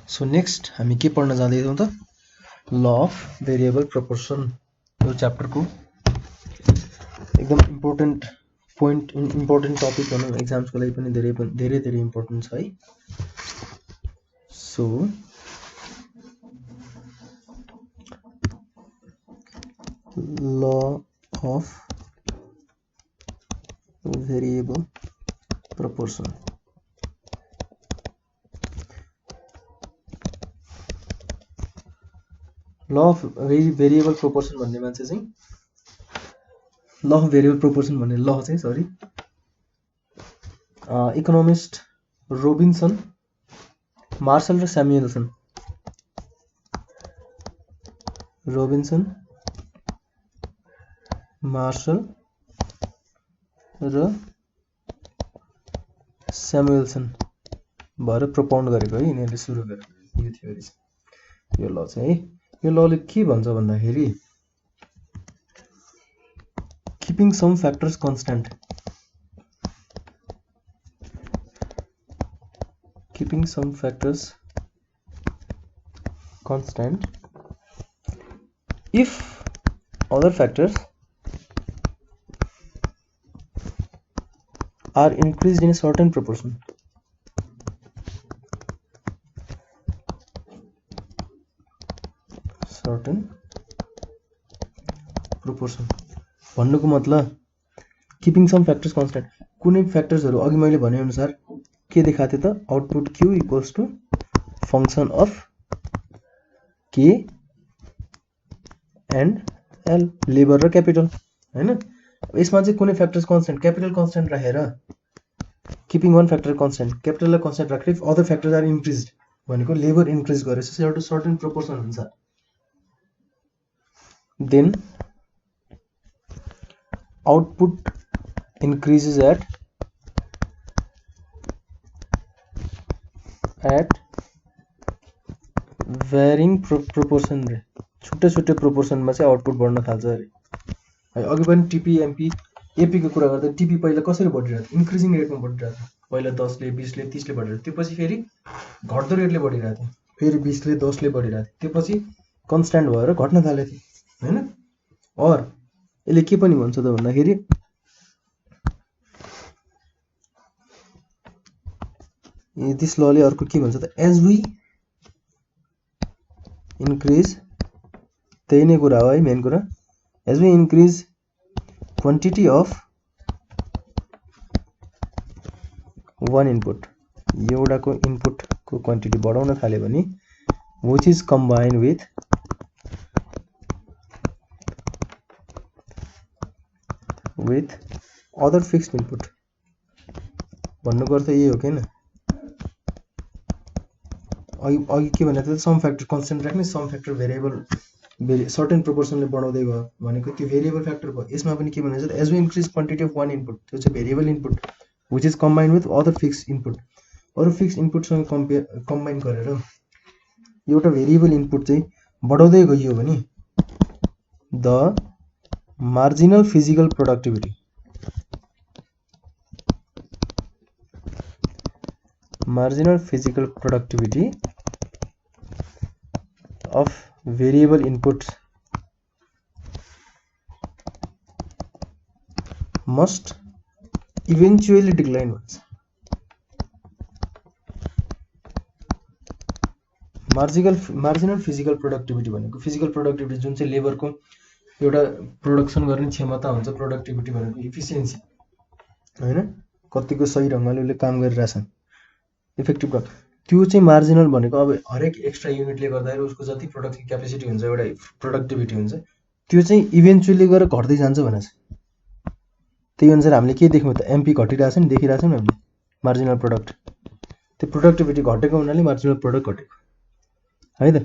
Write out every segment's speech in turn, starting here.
So next हामी के पढ्न जाँदैछौँ त ल अफ भेरिएबल प्रोपोर्सन यो च्याप्टरको एकदम इम्पोर्टेन्ट पोइन्ट इम्पोर्टेन्ट टपिक भनौँ एक्जाम्सको लागि पनि धेरै इम्पोर्टेन्ट छ है। So law of variable proportion law of variable proportion भन्ने मान्छे चाहिँ ल अफ भेरिएबल प्रोपोर्सन भन्ने ल चाहिँ सरी इकोनोमिस्ट रोबिन्सन मार्शल र स्यामुएल्सन मार्शल र स्यामुएल्सन भएर प्रोपाउन्ड गरेको है यिनीहरूले सुरु गरेको यो थ्योरी चाहिँ यो ल चाहिँ है। यो लले के भन्छ भन्दाखेरि keeping some factors constant if other factors are increased in a certain proportion भन्नुको मतलब कीपिङ सम फ्याक्टर्स कन्स्टेन्ट कुनै फ्याक्टर्सहरु अघि मैले भने अनुसार के देखाथे त output q equals to function of k and l labour र क्यापिटल हैन। यसमा चाहिँ कुनै फ्याक्टर्स कन्स्टेन्ट क्यापिटल कन्स्टेन्ट राखेर कीपिङ वन फ्याक्टर कन्स्टेन्ट क्यापिटललाई कन्स्टेन्ट राखेर अदर फ्याक्टर्स आर इन्क्रिज्ड भनेको लेबर इन्क्रिज गरेपछि एउटा सर्टेन प्रोपोर्सन हुन्छ then output increases at varying proportion रे छुट्टै प्रोपोर्सनमा चाहिँ आउटपुट बढ्न थाल्छ अरे है। अघि पनि टीपी एमपी एपी को कुरा गर्दा टीपी पहिला कसरी बढिरहेको इन्क्रिजिङ रेटमा बढिरहेको पहिला 10 ले 20 ले 30 ले बढिरहेको त्यसपछि फेरि घट्दो रेटले बढिरहेको फेरि 20 ले 10 ले बढिरहेको त्यसपछि कन्स्ट्यान्ट भएर घट्न थालेको थियो हैन। और यसले के पनि भन्छ त भन्दाखेरि दिस लले अर्को के भन्छ त एज वी इन्क्रिज त्यही नै कुरा हो है मेन कुरा as we increase quantity of one input एउटाको इनपुटको क्वान्टिटी बढाउन थाल्यो भने which is combined with other fixed input भन्नुको अर्थ यही हो कि हैन। अघि के भने त सम फ्याक्टर कन्स्टेन्ट राख्ने सम फ्याक्टर भेरिएबल सर्टेन प्रोपोर्सनले बढाउँदै गयो भनेको त्यो भेरिएबल फ्याक्टर भयो। यसमा पनि के भन्छ त as we increase quantity of one input त्यो चाहिँ variable input which is combined with other fixed input अरु फिक्स्ड इनपुटसँग कम्बाइन गरेर एउटा भेरिएबल इनपुट चाहिँ बढाउँदै गइयो भने the marginal physical productivity of variable inputs must eventually decline once marginal physical productivity भनेको फिजिकल प्रोडक्टिभिटी जुन चाहिँ लेबरको एउटा प्रोडक्सन गर्ने क्षमता हुन्छ प्रोडक्टिभिटी भनेको इफिसिएन्सी हैन कतिको सही ढंगले उले काम गरिरहेछन् इफेक्टिभ त्यो चाहिँ मार्जिनल भनेको अब हरेक एक्स्ट्रा युनिटले गर्दा उसको जति प्रोडक्टिभ क्यापेसिटी हुन्छ एउटा प्रोडक्टिभिटी हुन्छ त्यो चाहिँ इभेन्चुअली गएर घट्दै जान्छ भनेछ। त्यही अनुसार हामीले के देख्यौं त एमपी घटिरहेछ नि देखिरहेछौं नि हामीले मार्जिनल प्रोडक्ट त्यो प्रोडक्टिभिटी घटेको हुनाले मार्जिनल प्रोडक्ट घटेको है त।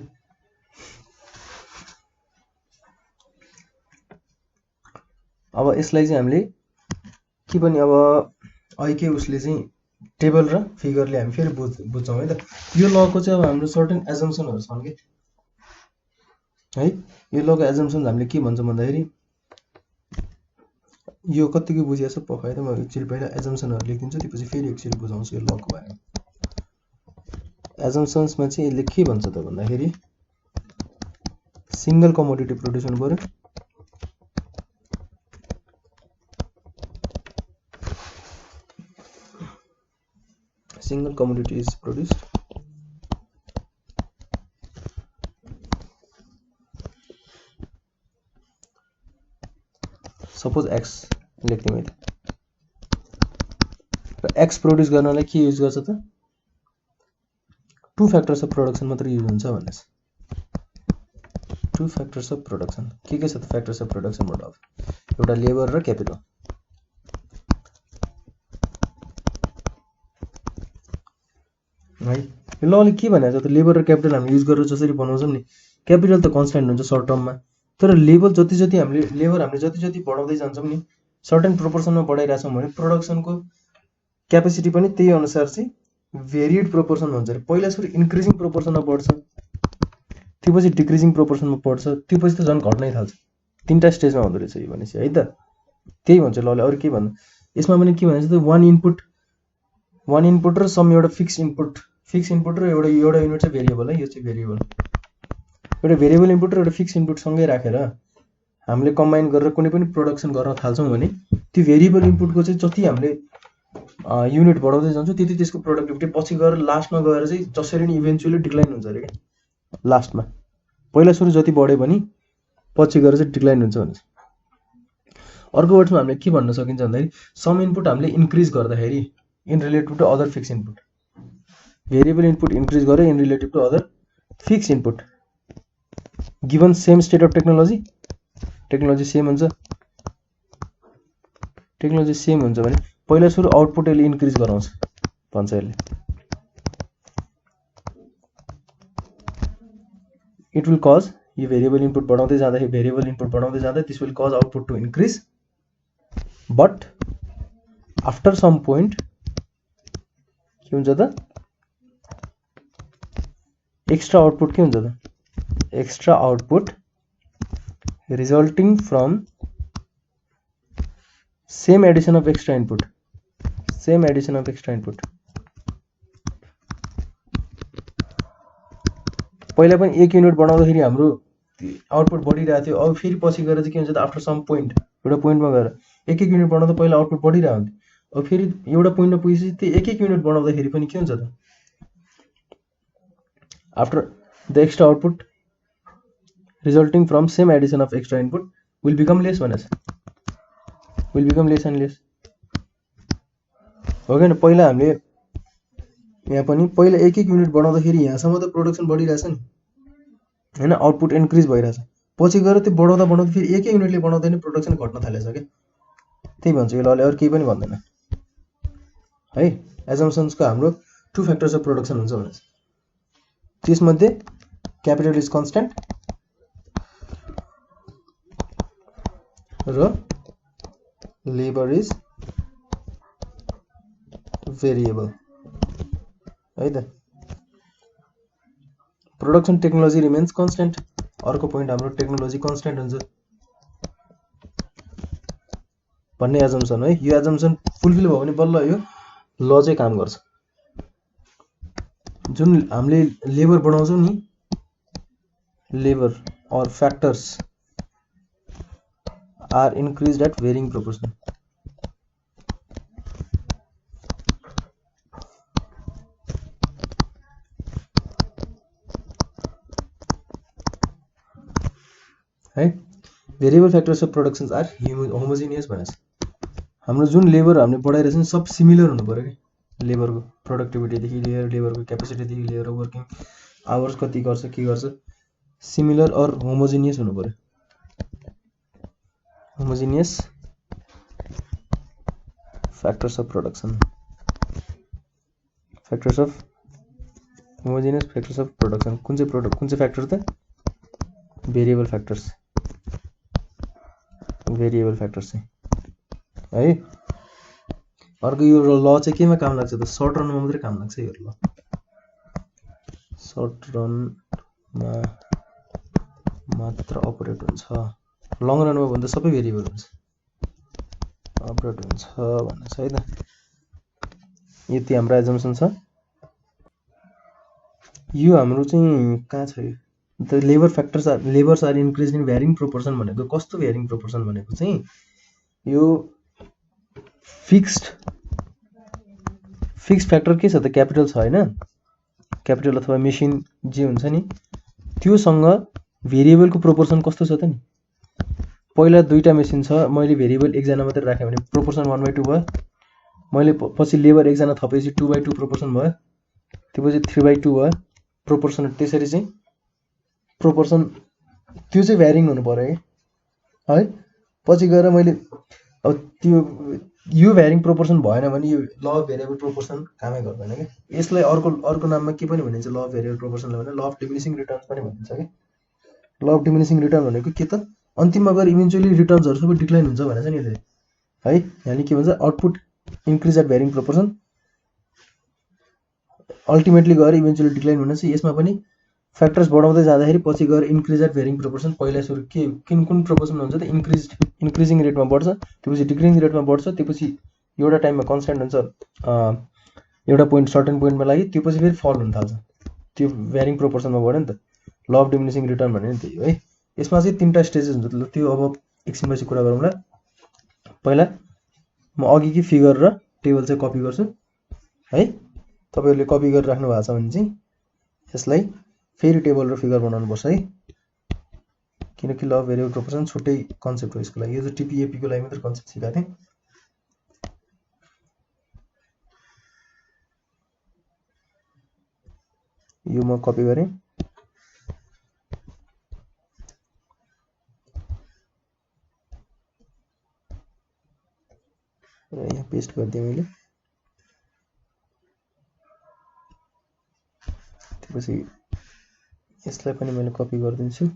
अब यसलाई चाहिँ हामीले के पनि अब अहिले उसले चाहिँ टेबल र फिगरले हामी फेरि बुझ्छौं है त। यो लको चाहिँ अब हाम्रो सर्टेन एजम्पसनहरु छन् के है। यो लको एजम्पसन हामीले के भन्छौं भन्दाखेरि यो कतिको बुझिएको छ पक्कै त म एकचोटी पहिला एजम्पसनहरु लेखिदिन्छु त्यसपछि फेरि एकचोटी बुझाउँछु यो लको बारेमा। एजम्पसन्समा चाहिँ यसले के भन्छ त भन्दाखेरि सिंगल कमोडिटी प्रोड्युस हुनु पर्यो, single commodity is produced suppose x लेख्थेँ मैले र एक्स प्रोड्युस गर्नलाई के युज गर्छ त 2 फ्याक्टर्स अफ प्रोडक्सन मात्र युज हुन्छ भन्ने छ। 2 फ्याक्टर्स अफ प्रोडक्सन के छ त फ्याक्टर्स अफ प्रोडक्सनबाट अब एउटा लेबर र क्यापिटल है। यो लले के भनेको छ त लेबर र क्यापिटल हामीले युज गरेर जसरी बनाउँछौँ नि क्यापिटल त कन्स्ट्यान्ट हुन्छ सर्ट टर्ममा, तर लेबर जति हामीले जति बढाउँदै जान्छौँ नि सर्टेन प्रोपोर्सनमा बढाइरहेछौँ भने प्रोडक्सनको क्यापेसिटी पनि त्यही अनुसार चाहिँ भेरिड प्रोपोर्सनमा हुन्छ। पहिला सुरु इन्क्रिजिङ प्रोपोर्सनमा बढ्छ, त्यसपछि डिक्रिजिङ प्रोपोर्सनमा बढ्छ, त्यसपछि त झन् घट्नै थाल्छ। 3टा स्टेजमा हुँदो रहेछ यो भनेपछि है त। त्यही भन्छ लले, अरू के भन्नु यसमा पनि के भनेको छ त वान इनपुट र सम एउटा फिक्स इनपुट र एउटा युनिट चाहिँ भेरिएबल है। यो चाहिँ भेरिएबल, एउटा भेरिएबल इनपुट र एउटा फिक्स इनपुट सँगै राखेर हामीले कम्बाइन गरेर कुनै पनि प्रोडक्सन गर्न थाल्छौँ भने त्यो भेरिएबल इनपुटको चाहिँ जति हामीले युनिट बढाउँदै जान्छौँ त्यति त्यसको प्रोडक्टिभिटी पछि गएर लास्टमा गएर चाहिँ जसरी नि इभेन्चुअली डिक्लाइन हुन्छ अरे क्या। लास्टमा पहिला सुरु जति बढ्यो भने पछि गएर चाहिँ डिक्लाइन हुन्छ भन्छ। अर्को वर्डमा हामीले के भन्न सकिन्छ भन्दाखेरि सम इनपुट हामीले इन्क्रिज गर्दाखेरि in relative to other fixed input, variable input increase गरेर in relative to other fixed input given same state of technology same हुन्छ भने पहिला सुरु आउटपुट यसले इन्क्रिज गराउँछ भन्छ यसले। इट विल कज यो भेरिएबल इनपुट बढाउँदै जाँदा this will cause output to increase, but after some point के हुन्छ त एक्स्ट्रा आउटपुट के हुन्छ त extra output resulting from same addition of extra input पहिला पनि 1 युनिट बनाउँदाखेरि हाम्रो आउटपुट बढिरहेको थियो, अब फेरि पछि गएर चाहिँ के हुन्छ त आफ्टर सम पोइन्ट एउटा पोइन्टमा गएर 1 युनिट बनाउँदा पहिला आउटपुट बढिरहेको हुन्थ्यो, अब फेरि एउटा पोइन्टमा पुगेपछि त्यो 1 युनिट बनाउँदाखेरि पनि के हुन्छ त after the extra output resulting from same addition of extra input will become less भनेछ, will become less and less हो क्या। पहिला हामीले यहाँ पनि पहिला 1 युनिट बनाउँदाखेरि यहाँसम्म त प्रोडक्सन बढिरहेछ नि हैन, आउटपुट इन्क्रिज भइरहेछ, पछि गएर त्यो बढाउँदा फेरि 1 युनिटले बनाउँदै नै प्रोडक्सन घट्न थालेछ क्या। त्यही भन्छ यो लले, अरू केही पनि भन्दैन है। एजम्पसन्सको हाम्रो 2 फ्याक्टर्स अफ प्रोडक्सन हुन्छ भनेछ, त्यसमध्ये क्यापिटल इज कन्स्ट्यान्ट र लेबर इज भेरिएबल है त। प्रोडक्सन टेक्नोलोजी रिमेन्स कन्स्ट्यान्ट, अर्को पोइन्ट हाम्रो टेक्नोलोजी कन्स्ट्यान्ट हुन्छ भन्ने एजम्पसन है। यो एजम्पसन फुलफिल भयो भने बल्ल यो ल चाहिँ काम गर्छ। जुन हामीले लेबर बढाउँछौँ नि, labour or factors are increased at varying proportion. है variable factors of productions are homogeneous भनेछ। हाम्रो जुन लेबर हामीले बढाइरहेछ नि सब सिमिलर हुनु पर्यो के, लेबरको प्रोडक्टिभिटी देखि लिएर लेबरको क्यापेसिटी देखि लिएर वर्किङ आवर्स कति गर्छ के गर्छ सिमिलर और होमोजेनियस हुनु पर्यो। Homogeneous factors of production, factors of homogeneous factors of production कुन चाहिँ फ्याक्टर त भेरिएबल फ्याक्टर्स चाहिँ है। अर्को यो ल चाहिँ केमा काम लाग्छ त सर्ट रनमा मात्रै काम लाग्छ यो ल, सर्ट रनमा मात्र अपरेट हुन्छ, लङ रनमा भन्दा सबै भेरिएबल हुन्छ अपरेट हुन्छ भन्ने छ है त। यति हाम्रो एजम्पसन छ। यो हाम्रो चाहिँ कहाँ छ यो the labours are increase in varying proportion भनेको कस्तो भ्यारिङ प्रोपोर्सन भनेको चाहिँ यो फिक्स्ड फ्याक्टर के छ त क्यापिटल छ हैन क्यापिटल अथवा मेसिन जे हुन्छ नि त्योसँग भेरिएबलको प्रोपोर्सन कस्तो छ त नि पहिला दुईटा मेसिन छ मैले भेरिएबल एकजना मात्रै राखेँ भने प्रोपोर्सन 1/2 भयो मैले पछि लेबर एकजना थपेपछि 2/2 प्रोपोर्सन भयो त्यसपछि 3/2 भयो प्रोपोर्सन त्यसरी चाहिँ प्रोपोर्सन त्यो चाहिँ भ्यारिङ हुनु पर्यो है पछि गएर मैले अब त्यो यो भ्यारिङ प्रोपोर्सन भएन भने यो ल अफ भेरिएबल प्रोपोर्सन कामै गर्दैन के यसलाई अर्को नाममा के पनि भनिन्छ ल अफ भेरिएबल प्रोपोर्सनलाई भने ल अफ डिमिनिसिङ रिटर्न्स पनि भनिन्छ के ल अफ डिमिनिसिङ रिटर्न भनेको के त अन्तिममा गएर इभेन्चुअली रिटर्न्सहरु सबै डिक्लाइन हुन्छ भनेछ नि यसले है यानी के भन्छ output increase at varying proportion ultimately गएर इभेन्चुअली डिक्लाइन हुनेछ यसमा पनि फ्याक्टर्स बढाउँदै जाँदाखेरि पछि गएर इन्क्रिज एट भेरिङ प्रोपोर्सन पहिला सुरु के कुन प्रोपोर्सन हुन्छ त इन्क्रिजिङ रेटमा बढ्छ त्यसपछि डिक्रिजिङ रेटमा बढ्छ त्यसपछि एउटा टाइममा कन्स्ट्यान्ट हुन्छ एउटा पोइन्ट सर्टेन पोइन्टमा लागि त्यसपछि फेरि फल हुन थाल्छ त्यो भ्यारिङ प्रोपोर्सनमा बढ्यो नि त ल अफ डिमिनिसिङ रिटर्न भन्ने त्यही हो है यसमा चाहिँ तीनटा स्टेजेस हुन्छ ल त्यो अब एकछिनपछि कुरा गरौँला पहिला म अघिकै फिगर र टेबल चाहिँ कपी गर्छु है तपाईहरुले कपी गरेर राख्नु भएको छ भने चाहिँ यसलाई फेरि टेबल र फिगर बनाउनु पर्छ है किनकि ल अफ भेरिएबल प्रोपोर्सन छुट्टै कन्सेप्ट हो यसको लागि यो चाहिँ टिपीएपी को लागि मात्र कन्सेप्ट सिकाएको थिएँ यो म कपी गरेँ र यहाँ पेस्ट गरिदिएँ मैले त्यसपछि यसलाई पनि मैले कपी गरिदिन्छु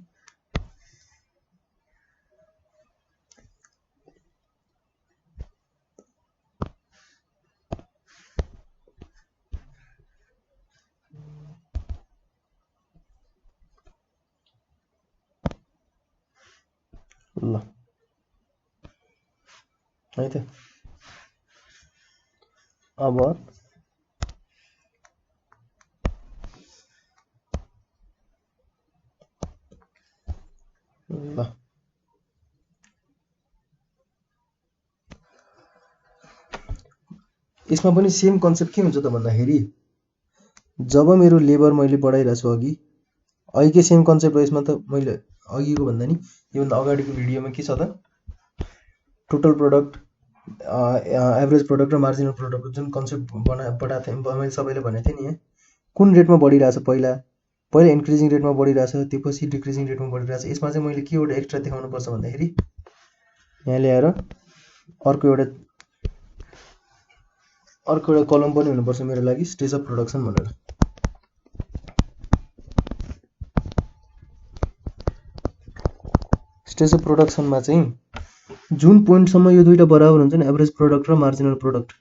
ल है त अब ल यसमा पनि सेम कन्सेप्ट के हुन्छ त भन्दाखेरि जब मेरो लेबर मैले बढाइरहेको छु अघिकै सेम कन्सेप्ट हो यसमा त मैले अघिको भन्दा नि योभन्दा अगाडिको भिडियोमा के छ त टोटल प्रोडक्ट एभरेज प्रोडक्ट र मार्जिनल प्रोडक्टको जुन कन्सेप्ट बनाएको थिएँ मैले सबैले भनेको थिएँ नि यहाँ कुन रेटमा बढिरहेछ पहिला इन्क्रिजिङ रेटमा बढिरहेछ त्यसपछि डिक्रिजिङ रेटमा बढिरहेछ यसमा चाहिँ मैले के एउटा एक्स्ट्रा देखाउनु पर्छ भन्दाखेरि यहाँ ल्याएर अर्को एउटा कलम पनि हुनुपर्छ मेरो लागि स्टेज अफ प्रोडक्सन भनेर स्टेज अफ प्रोडक्सनमा चाहिँ जुन पोइन्टसम्म यो दुईटा बराबर हुन्छ नि एभरेज प्रोडक्ट र मार्जिनल प्रोडक्ट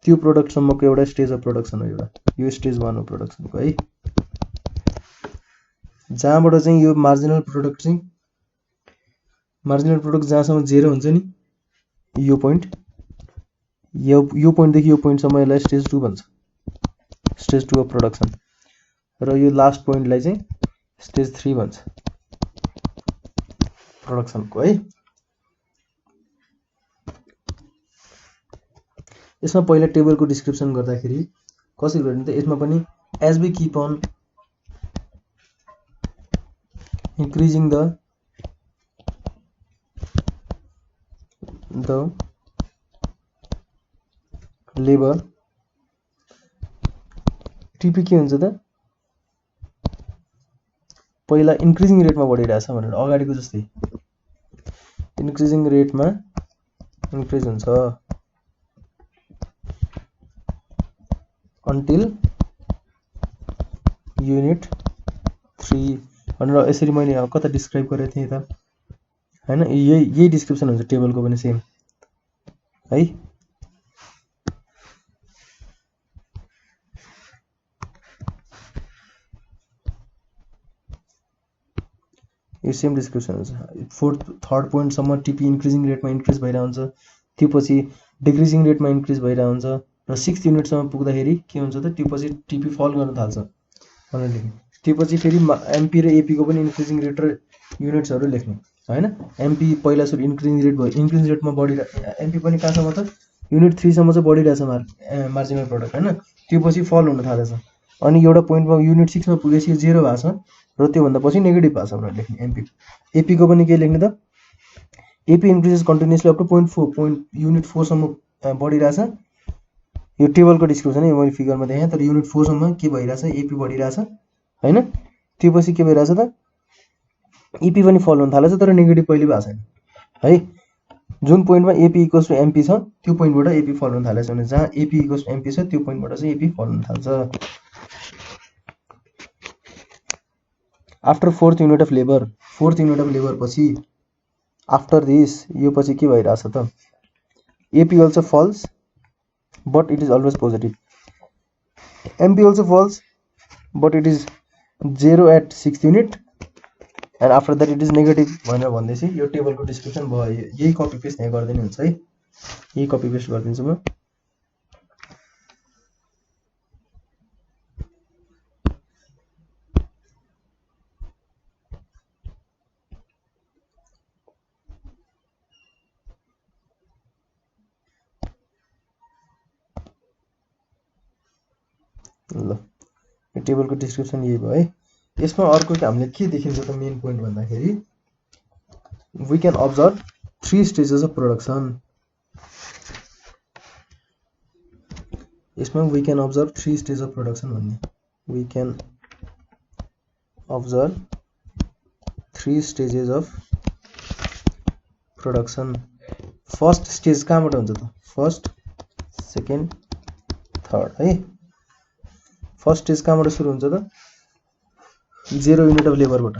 त्यो प्रोडक्टसम्मको एउटा स्टेज अफ प्रोडक्सन हो एउटा यो स्टेज 1 हो प्रोडक्सनको है जहाँबाट चाहिँ यो मार्जिनल प्रोडक्ट जहाँसम्म 0 हुन्छ नि यो पोइन्ट यो पोइन्टदेखि यो पोइन्टसम्म यसलाई स्टेज 2 भन्छ स्टेज 2 अफ प्रोडक्सन र यो लास्ट पोइन्टलाई चाहिँ स्टेज 3 भन्छ प्रोडक्सनको है यसमा पहिला टेबलको डिस्क्रिप्सन गर्दाखेरि कसरी गर्ने त यसमा पनि as we keep on increasing the labour TP के हुन्छ त पहिला इन्क्रिजिङ रेटमा बढिरहेछ भनेर अगाडिको जस्तै इन्क्रिजिङ रेटमा इन्क्रिज हुन्छ अन्टिल युनिट 3 भनेर यसरी मैले कता डिस्क्राइब गरेको थिएँ त हैन यही डिस्क्रिप्सन हुन्छ टेबलको पनि सेम है यो सेम डिस्क्रिप्सन हुन्छ थर्ड पोइन्टसम्म टिपी इन्क्रिजिङ रेटमा इन्क्रिज भइरहेको हुन्छ त्यसपछि डिक्रिजिङ रेटमा इन्क्रिज भइरहेको हुन्छ र 6th युनिटसम्म पुग्दाखेरि के हुन्छ त त्यो पछि टिपी फल गर्न थाल्छ भनेर लेख्ने। त्यो पछि फेरि एमपी र एपी को पनि इन्क्रिजिङ रेट र युनिट्सहरू लेख्ने हैन। एमपी पहिला सुरु इन्क्रिजिङ रेट भयो, इन्क्रिजिङ रेटमा बढिरहेको एमपी पनि कहाँसम्म त युनिट 3 सम्म चाहिँ बढिरहेछ मार्जिनल प्रोडक्ट हैन। त्यो पछि फल हुन थालेछ अनि एउटा पोइन्टमा युनिट 6 मा पुगेपछि 0 भएको छ र त्यो भन्दा पछि नेगेटिभ भएको छ भनेर लेख्ने एमपी। एपी को पनि के लेख्ने त AP increases continuously up to unit 4 सम्म बढिरहेछ। यो टेबलको डिस्क्रिप्सन है, मैले फिगरमा देखाएँ तर युनिट 4 सम्म के भइरहेछ एपी बढिरहेछ हैन। त्यो पछि के भइरहेछ त एपी पनि फल हुन थालेछ तर नेगेटिभ पहिले भएको छैन है। जुन पोइन्टमा एपी इक्वल्स टु एमपी छ त्यो पोइन्टबाट एपी फल हुन थालेछ भने जहाँ एपी इक्वल्स टु एमपी छ त्यो पोइन्टबाट चाहिँ एपी फल हुन थाल्छ। After 4th unit of labour, 4th unit of labour पछि आफ्टर दिस यो पछि के भइरहेछ त AP also falls but it is always positive. MP also falls but it is 0 at 6th unit and after that it is negative भनेर भन्दैछ। यो टेबलको description भयो, यही कपी पेस्ट यहाँ गर्दिनु हुन्छ है, यही कपी पेस्ट गरिदिन्छु म। ल यो टेबलको डिस्क्रिप्सन यही भयो है। यसमा अर्को हामीले के देखिन्छ त मेन पोइन्ट भन्दाखेरि we can observe 3 stages of production. यसमा we can observe 3 stage of production भन्ने, we can observe 3 stages of production. First stage कहाँबाट हुन्छ त फर्स्ट, सेकेन्ड, थर्ड है। फर्स्ट स्टेज कहाँबाट सुरु हुन्छ त 0 युनिट अफ लेबरबाट,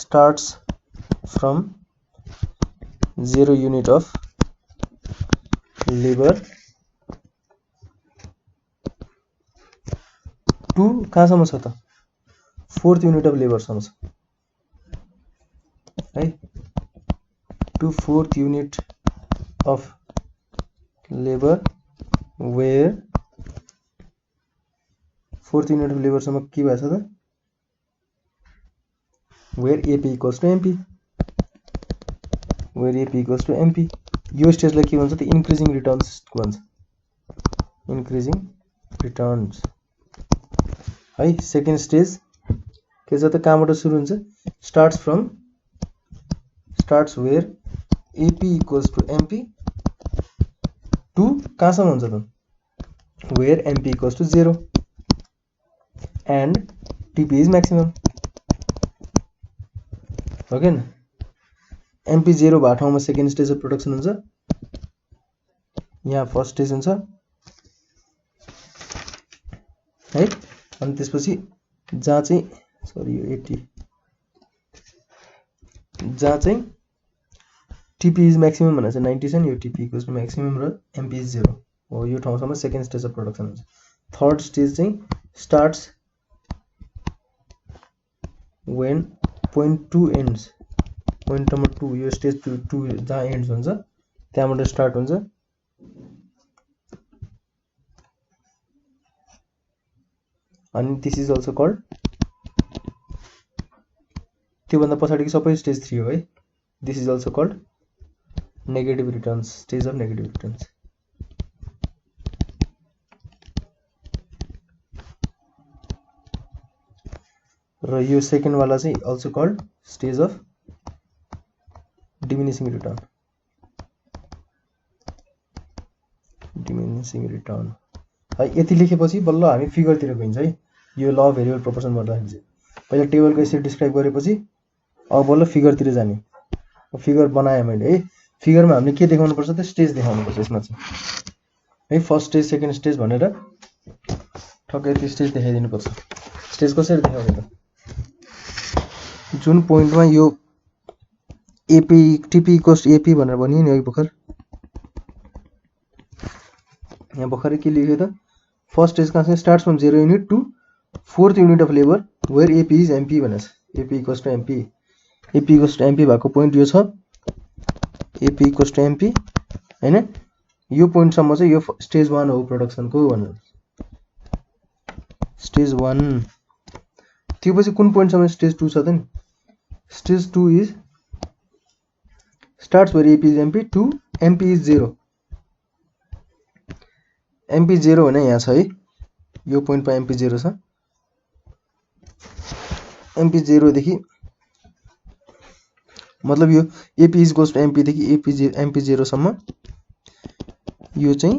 starts from 0 unit of labour to कहाँसम्म छ त 4th युनिट अफ लेबरसम्म छ है, to 4th unit of labour where 4th unit of लेबरसम्म के भएछ त where AP equals to MP, where AP equals to MP। यो स्टेजलाई के भन्छ त इन्क्रिजिङ रिटर्न्स भन्छ, इन्क्रिजिङ रिटर्न्स है। सेकेन्ड स्टेज के छ त कहाँबाट सुरु हुन्छ starts where AP equals to MP to कहाँसम्म हुन्छ त where MP equals to 0 and TP is maximum हो कि न। MP 0 भएको ठाउँमा सेकेन्ड स्टेज अफ प्रोडक्सन हुन्छ, यहाँ फर्स्ट स्टेज हुन्छ है। अनि त्यसपछि जहाँ चाहिँ सरी यो 80 जहाँ चाहिँ TP is maximum भनेर चाहिँ 90 छ नि, यो TP equals to maximum र MP is 0 हो, यो ठाउँसम्म सेकेन्ड स्टेज अफ प्रोडक्सन हुन्छ। थर्ड स्टेज चाहिँ starts when point 2 ends, point number 2 यो स्टेज 2 जहाँ एन्ड्स हुन्छ त्यहाँबाट स्टार्ट हुन्छ अनि दिस इज अल्सो कल्ड, त्यो भन्दा पछाडिको सबै स्टेज 3 हो है। This is also called negative returns, stage of negative returns. र यो सेकेन्ड वाला चाहिँ also called stage of diminishing return, diminishing return है। यति लेखेपछि बल्ल हामी फिगरतिर गइन्छ है। यो ल भेरिएबल प्रोपोर्सन गर्दाखेरि चाहिँ पहिला टेबलको यसरी डिस्क्राइब गरेपछि अब बल्ल फिगरतिर जाने। फिगर बनाएँ मैले है, फिगरमा हामीले के देखाउनु पर्छ त स्टेज देखाउनु पर्छ यसमा चाहिँ है। फर्स्ट स्टेज सेकेन्ड स्टेज भनेर ठक्कै त्यो स्टेज देखाइदिनु पर्छ। स्टेज कसरी देखाउने त जुन पोइन्टमा यो एपी टिपी इक्वल्स टु एपी भनेर भनियो नि भर्खर, यहाँ भर्खरै के लेख्यो त फर्स्ट स्टेज कहाँ छ starts from 0 unit to 4th unit of labour where AP is MP भनेछ। AP equals to MP, AP equals to MP भएको पोइन्ट यो छ, एपी इक्वल्स टु एमपी हैन। यो पोइन्टसम्म चाहिँ यो स्टेज 1 हो प्रोडक्सनको भनेर स्टेज 1 त्यो पछि कुन पोइन्टसम्म स्टेज 2 छ त नि stage 2 is starts where AP is MP to MP is 0 MP 0 भने यहाँ छ है यो पोइन्टमा MP 0 छ MP 0 देखि मतलब यो AP is goes to MP देखि MP 0 सम्म यो चाहिँ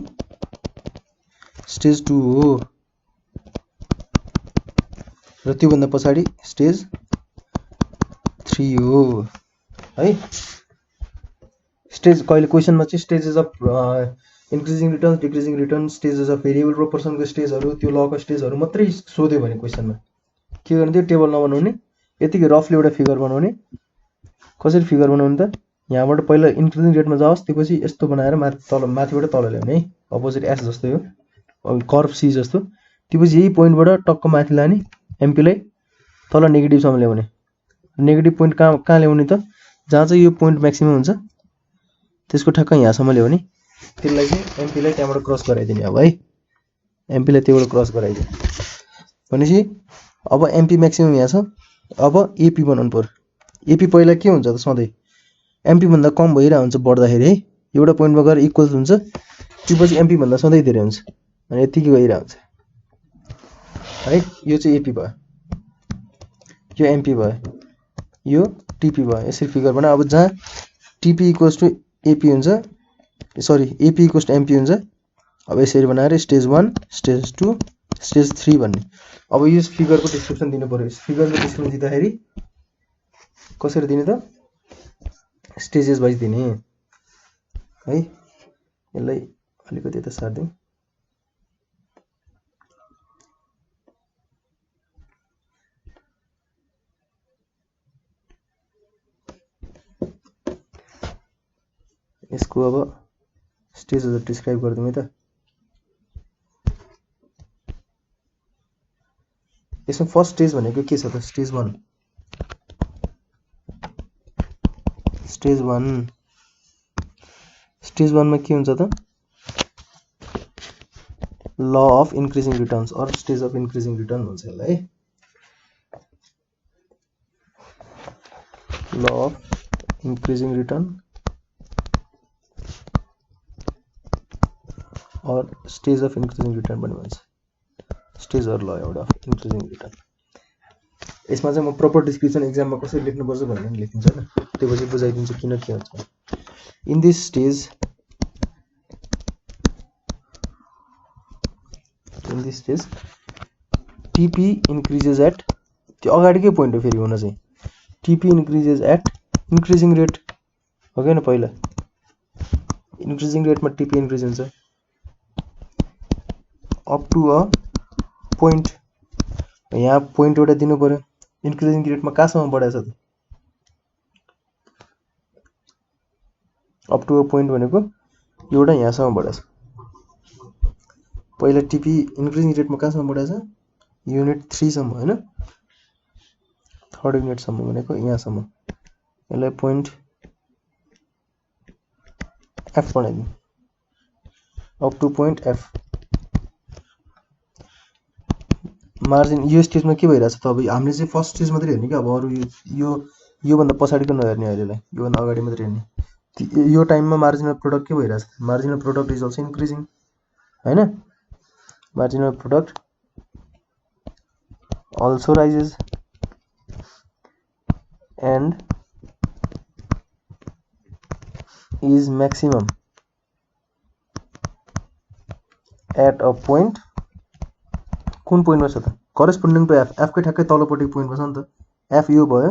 स्टेज 2 हो र त्यो भन्दा पछाडी स्टेज 3 हो है स्टेज कहिले क्वेशनमा चाहिँ stages of increasing returns decreasing returns stages of variable प्रोपोर्सनको स्टेजहरु त्यो लको स्टेजहरु मात्रै सोध्यो भने क्वेशनमा के गर्ने त्यो टेबल नबनाउने यतिकै रफली एउटा फिगर बनाउने कसरी फिगर बनाउने त यहाँबाट पहिला इन्क्रिजिङ रेटमा जाओस् त्यसपछि यस्तो बनाएर माथिबाट तल ल्याउने है अपोजिट एस जस्तो हो कर्भ सी जस्तो त्यसपछि यही पोइन्टबाट टक्क माथि लाने एमपी लाई तल नेगेटिभ सम्म ल्याउने नेगेटिभ पोइन्ट कहाँ ल्याउने त जहाँ चाहिँ यो पोइन्ट म्याक्सिमम हुन्छ त्यसको ठक्क यहाँसम्म ल्याउने त्यसलाई चाहिँ एमपी लाई त्यहाँबाट क्रस गराइदिने अब है एमपी लाई त्यहाँबाट क्रस गराइदिने भनेपछि अब एमपी म्याक्सिमम यहाँ छ अब एपी बनाउनु पर्यो एपी पहिला के हुन्छ त सधैँ एमपी भन्दा कम भइरा हुन्छ बढ्दाखेरि है एउटा पोइन्टमा गएर इक्वल हुन्छ त्यसपछि एमपी भन्दा सधैँ धेरै हुन्छ अनि यतिकै गइरा हुन्छ है यो चाहिँ एपी भयो यो एमपी भयो यो टीपी भयो यसरी फिगर बना अब जहाँ टीपी इक्वल्स टु एपी हुन्छ sorry AP equals to MP हुन्छ अब यसरी बनाएर स्टेज 1 स्टेज 2 स्टेज 3 भन्ने अब यो फिगरको डिस्क्रिप्सन दिनु पर्यो फिगरको डिस्क्रिप्सन दिँदाखेरि कसरी दिने त स्टेजेस वाइज दिने है यसलाई अलिकति यता सार्दिउँ यसको अब स्टेजहरु डिस्क्राइब गर्दिउँ है त यसमा फर्स्ट स्टेज भनेको के छ त स्टेज 1 स्टेज 1 मा के हुन्छ त law of increasing returns or stage of increasing return भन्छ यसलाई है ल अफ इन्क्रिजिङ रिटर्न और स्टेज अफ इन्क्रिजिङ रिटर्न पनि भन्छ स्टेजहरु ल एउटा इन्क्रिजिङ रिटर्न यसमा चाहिँ म प्रपर डिस्क्रिप्सन एक्जाममा कसरी लेख्नुपर्छ भनेर नि लेखिन्छ हैन त्यसपछि बुझाइदिन्छु किन के हुन्छ in this stage TP increases at त्यो अगाडिकै पोइन्ट हो फेरि हुन चाहिँ TP increases at increasing rate हो हैन पहिला इन्क्रिजिङ रेटमा टीपी इन्क्रिज हुन्छ अप टु अ पोइन्ट यहाँ पोइन्ट एउटा दिनु पर्यो इन्क्रिजिङ रेटमा कहाँसम्म बढाछ त अप टु अ पोइन्ट भनेको एउटा यहाँसम्म बढाछ पहिला टीपी इन्क्रिजिङ रेटमा कहाँसम्म बढाछ युनिट 3 सम्म हैन थर्ड युनिट सम्म भनेको यहाँसम्म यसलाई पोइन्ट एफ बनाइदिउँ up to point F margin यो स्टेजमा के भइराछ त अब हामीले चाहिँ फर्स्ट स्टेज मात्रै हेर्ने के अब अरु यो भन्दा पछाडीको नहेर्ने अहिलेलाई यो भन्दा अगाडि मात्रै हेर्ने यो टाइममा मार्जिनल प्रोडक्ट के भइराछ marginal product is also increasing हैन marginal product also rises and is maximum at a point कुन पोइन्टमा छ त करेस्पोन्डिङ टु एफ एफ कै ठ्याक्कै तलपट्टि पोइन्टमा छ नि त एफ यो भयो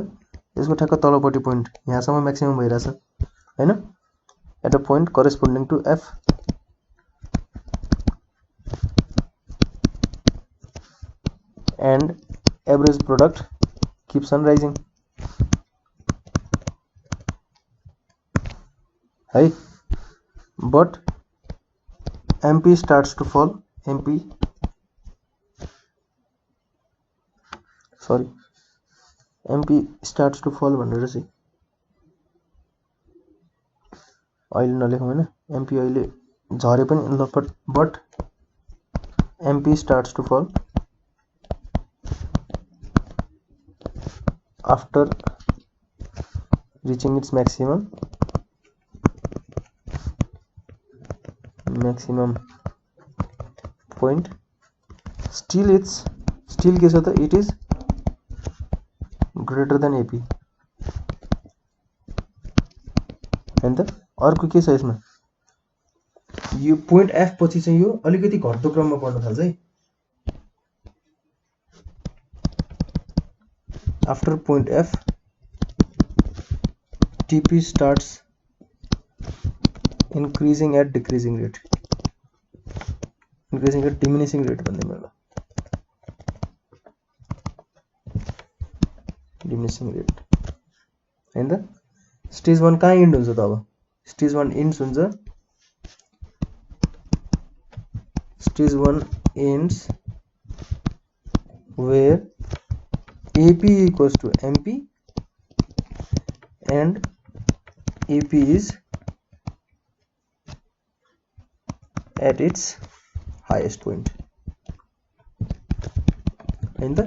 यसको ठ्याक्क तलपट्टि पोइन्ट यहाँसम्म म्याक्सिमम भइराछ हैन at a point corresponding to F and average product keeps on rising है but MP starts to fall MP starts to fall भनेर चाहिँ अहिले नलेखौँ हैन MP अहिले झरे पनि ल but MP starts to fall after reaching its maximum point. Still के छ त it is greater than AP हैन त। अर्को के छ यसमा, यो पोइन्ट F पछि चाहिँ यो अलिकति घट्दो क्रममा बढ्न थाल्छ है। After point F TP starts increasing at decreasing rate, increasing at diminishing rate भन्ने मलाई diminishing rate हैन त। स्टेज 1 कहाँ इन्ड हुन्छ त अब, स्टेज 1 इन्ड्स हुन्छ, stage 1 ends where AP equals to MP and AP is at its highest point हैन त।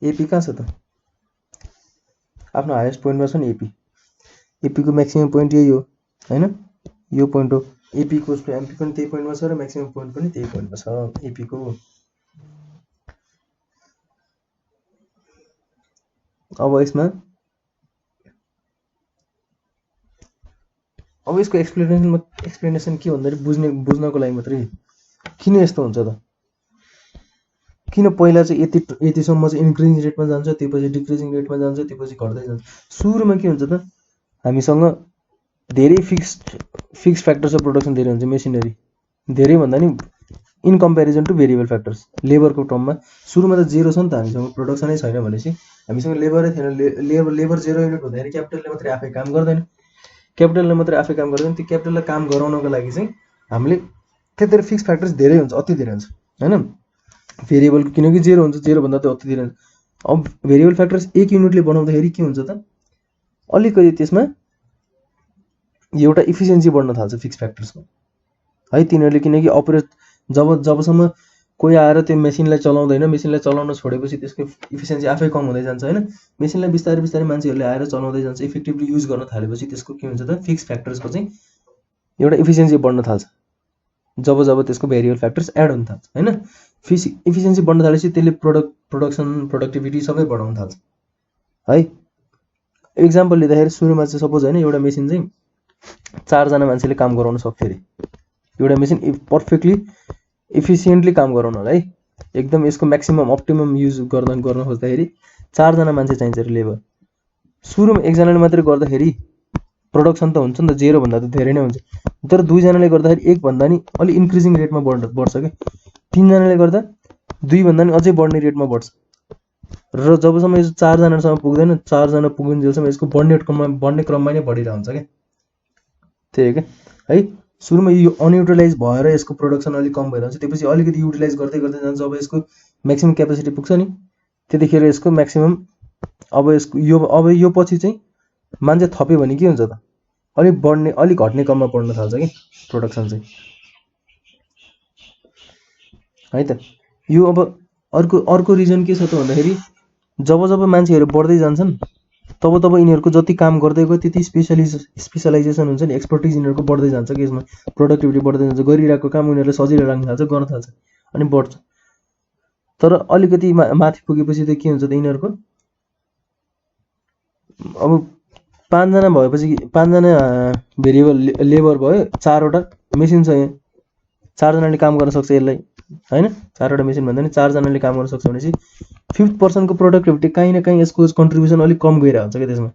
AP कहाँ छ त, आफ्नो हाईएस्ट पोइन्टमा छ नि AP। AP को म्याक्सिमम पोइन्ट यही हो हैन, यो पोइन्ट हो। AP इक्वल्स टु MP पनि त्यही पोइन्टमा छ र म्याक्सिमम पोइन्ट पनि त्यही पोइन्टमा छ AP को। अब यसको एक्सप्लेनेसन के भन्दाखेरि बुझ्नको लागि मात्रै, किन यस्तो हुन्छ त, किन पहिला चाहिँ यतिसम्म चाहिँ इन्क्रिजिङ रेटमा जान्छ, त्यसपछि डिक्रिजिङ रेटमा जान्छ, त्यसपछि घट्दै जान्छ। सुरुमा के हुन्छ त, हामीसँग धेरै फिक्स्ड फ्याक्टर्स अफ प्रोडक्सन धेरै हुन्छ, मेसिनरी धेरै भन्दा नि in comparison to variable factors. लेबरको टर्ममा सुरुमा त जेरो छ नि त, हामीसँग प्रोडक्सनै छैन भनेपछि हामीसँग लेबरै थिएन। लेबर 0 युनिट हुँदाखेरि क्यापिटलले मात्रै आफै काम गर्दैन, त्यो क्यापिटललाई काम गराउनको लागि चाहिँ हामीले त्यतिर फिक्स फ्याक्टर्स धेरै हुन्छ, अति धेरै हुन्छ हैन। भेरिएबलको किनकि 0 हुन्छ, 0 भन्दा त अति धेरै हुन्छ। अब भेरिएबल फ्याक्टर्स 1 युनिटले बनाउँदाखेरि के हुन्छ त, अलिकति त्यसमा एउटा इफिसियन्सी बढ्न थाल्छ फिक्स फ्याक्टर्सको है। तिनीहरूले किनकि अपरेट जबसम्म कोही आएर त्यो मेसिनलाई चलाउँदैन, मेसिनलाई चलाउन छोडेपछि त्यसको इफिसियन्सी आफै कम हुँदै जान्छ हैन। मेसिनलाई बिस्तारै बिस्तारै मान्छेहरूले आएर चलाउँदै जान्छ, इफेक्टिभली युज गर्न थालेपछि त्यसको के हुन्छ त, फिक्स फ्याक्टर्सको चाहिँ एउटा इफिसियन्सी बढ्न थाल्छ जब त्यसको भेरिएबल फ्याक्टर्स एड हुन थाल्छ हैन। इफिसियन्सी बढ्न थालेपछि त्यसले प्रोडक्टिभिटी सबै बढाउन थाल्छ है। एक्जाम्पल लिँदाखेरि सुरुमा चाहिँ सपोज हैन, एउटा मेसिन चाहिँ 4 जना मान्छेले काम गराउन सक्थ्यो अरे। एउटा मेसिन पर्फेक्टली इफिसियन्टली काम गराउनलाई है, एकदम यसको म्याक्सिमम अप्टिमम युज गर्न खोज्दाखेरि 4 जना मान्छे चाहिन्छ अरे लेबर। सुरुमा 1 जनाले मात्रै गर्दाखेरि प्रोडक्सन त हुन्छ नि त 0 भन्दा त धेरै नै हुन्छ, तर 2 जनाले गर्दाखेरि 1 भन्दा नि अलि इन्क्रिजिङ रेटमा बढ्छ के, 3 जनाले गर्दा 2 भन्दा नि अझै बढ्ने रेटमा बढ्छ। र जबसम्म यो 4 जनासम्म पुग्दैन, 4 जना पुगिन्जेलसम्म यसको बढ्ने क्रममा नै बढिरहन्छ के, त्यही हो के है। सुरुमा यो अनयुटिलाइज भएर यसको प्रोडक्सन अलिक कम भइरहन्छ, त्यसपछि अलिकति युटिलाइज गर्दै जान्छ। जब यसको म्याक्सिमम क्यापेसिटी पुग्छ नि, त्यतिखेर यसको म्याक्सिमम अब यो पछि चाहिँ मान्छे थप्यो भने के हुन्छ त, अलिक घट्ने क्रममा बढ्न थाल्छ कि प्रोडक्सन चाहिँ है त। यो अब अर्को रिजन के छ त भन्दाखेरि, जब मान्छेहरू बढ्दै जान्छन् तब यिनीहरूको जति काम गर्दै गयो त्यति स्पेशलाइजेसन हुन्छ नि, एक्सपर्टिज यिनीहरूको बढ्दै जान्छ कि यसमा प्रोडक्टिभिटी बढ्दै जान्छ, गरिरहेको काम उनीहरूले सजिलो लाग्न थाल्छ, गर्न थाल्छ अनि बढ्छ। तर अलिकति माथि पुगेपछि त के हुन्छ त, यिनीहरूको अब 5 जना भएपछि 5 जना भेरिएबल लेबर भयो, 4 वटा मेसिन छ यहाँ, 4 जनाले काम गर्न सक्छ यसलाई हैन। 4 वटा मेसिन भन्दा नि 4 जनाले काम गर्न सक्छ भनेपछि 50% को प्रोडक्टिभिटी कहीँ न कहीँ यसको कन्ट्रिब्युसन अलिक कम गइरहेको हुन्छ के त्यसमा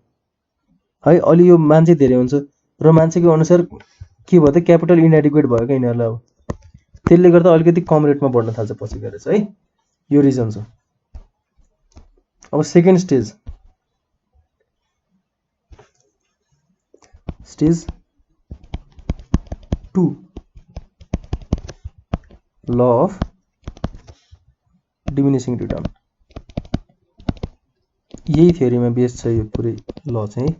है। अलि यो मान्छे धेरै हुन्छ र मान्छेको अनुसार के भयो त, क्यापिटल इनएडिक्वेट भयो क्या यिनीहरूलाई। अब त्यसले गर्दा अलिकति कम रेटमा बढ्न थाल्छ पछि गएर चाहिँ है, यो रिजन छ। अब सेकेन्ड स्टेज 2 ल अफ डिमिनिसिङ रिटर्न, यही थ्योरीमा बेस छ यो पुरै ल चाहिँ,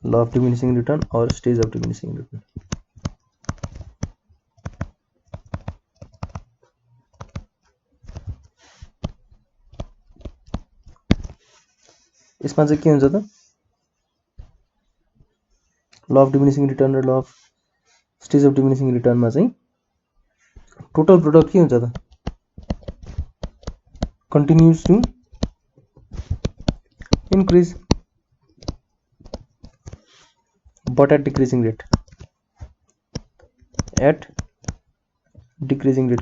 ल अफ डिमिनिसिङ रिटर्न और स्टेज अफ डिमिनिसिङ रिटर्न। यसमा चाहिँ के हुन्छ त ल अफ डिमिनिसिङ रिटर्न र law of stage of diminishing रिटर्नमा चाहिँ टोटल प्रोडक्ट के हुन्छ त continues to increase but at decreasing rate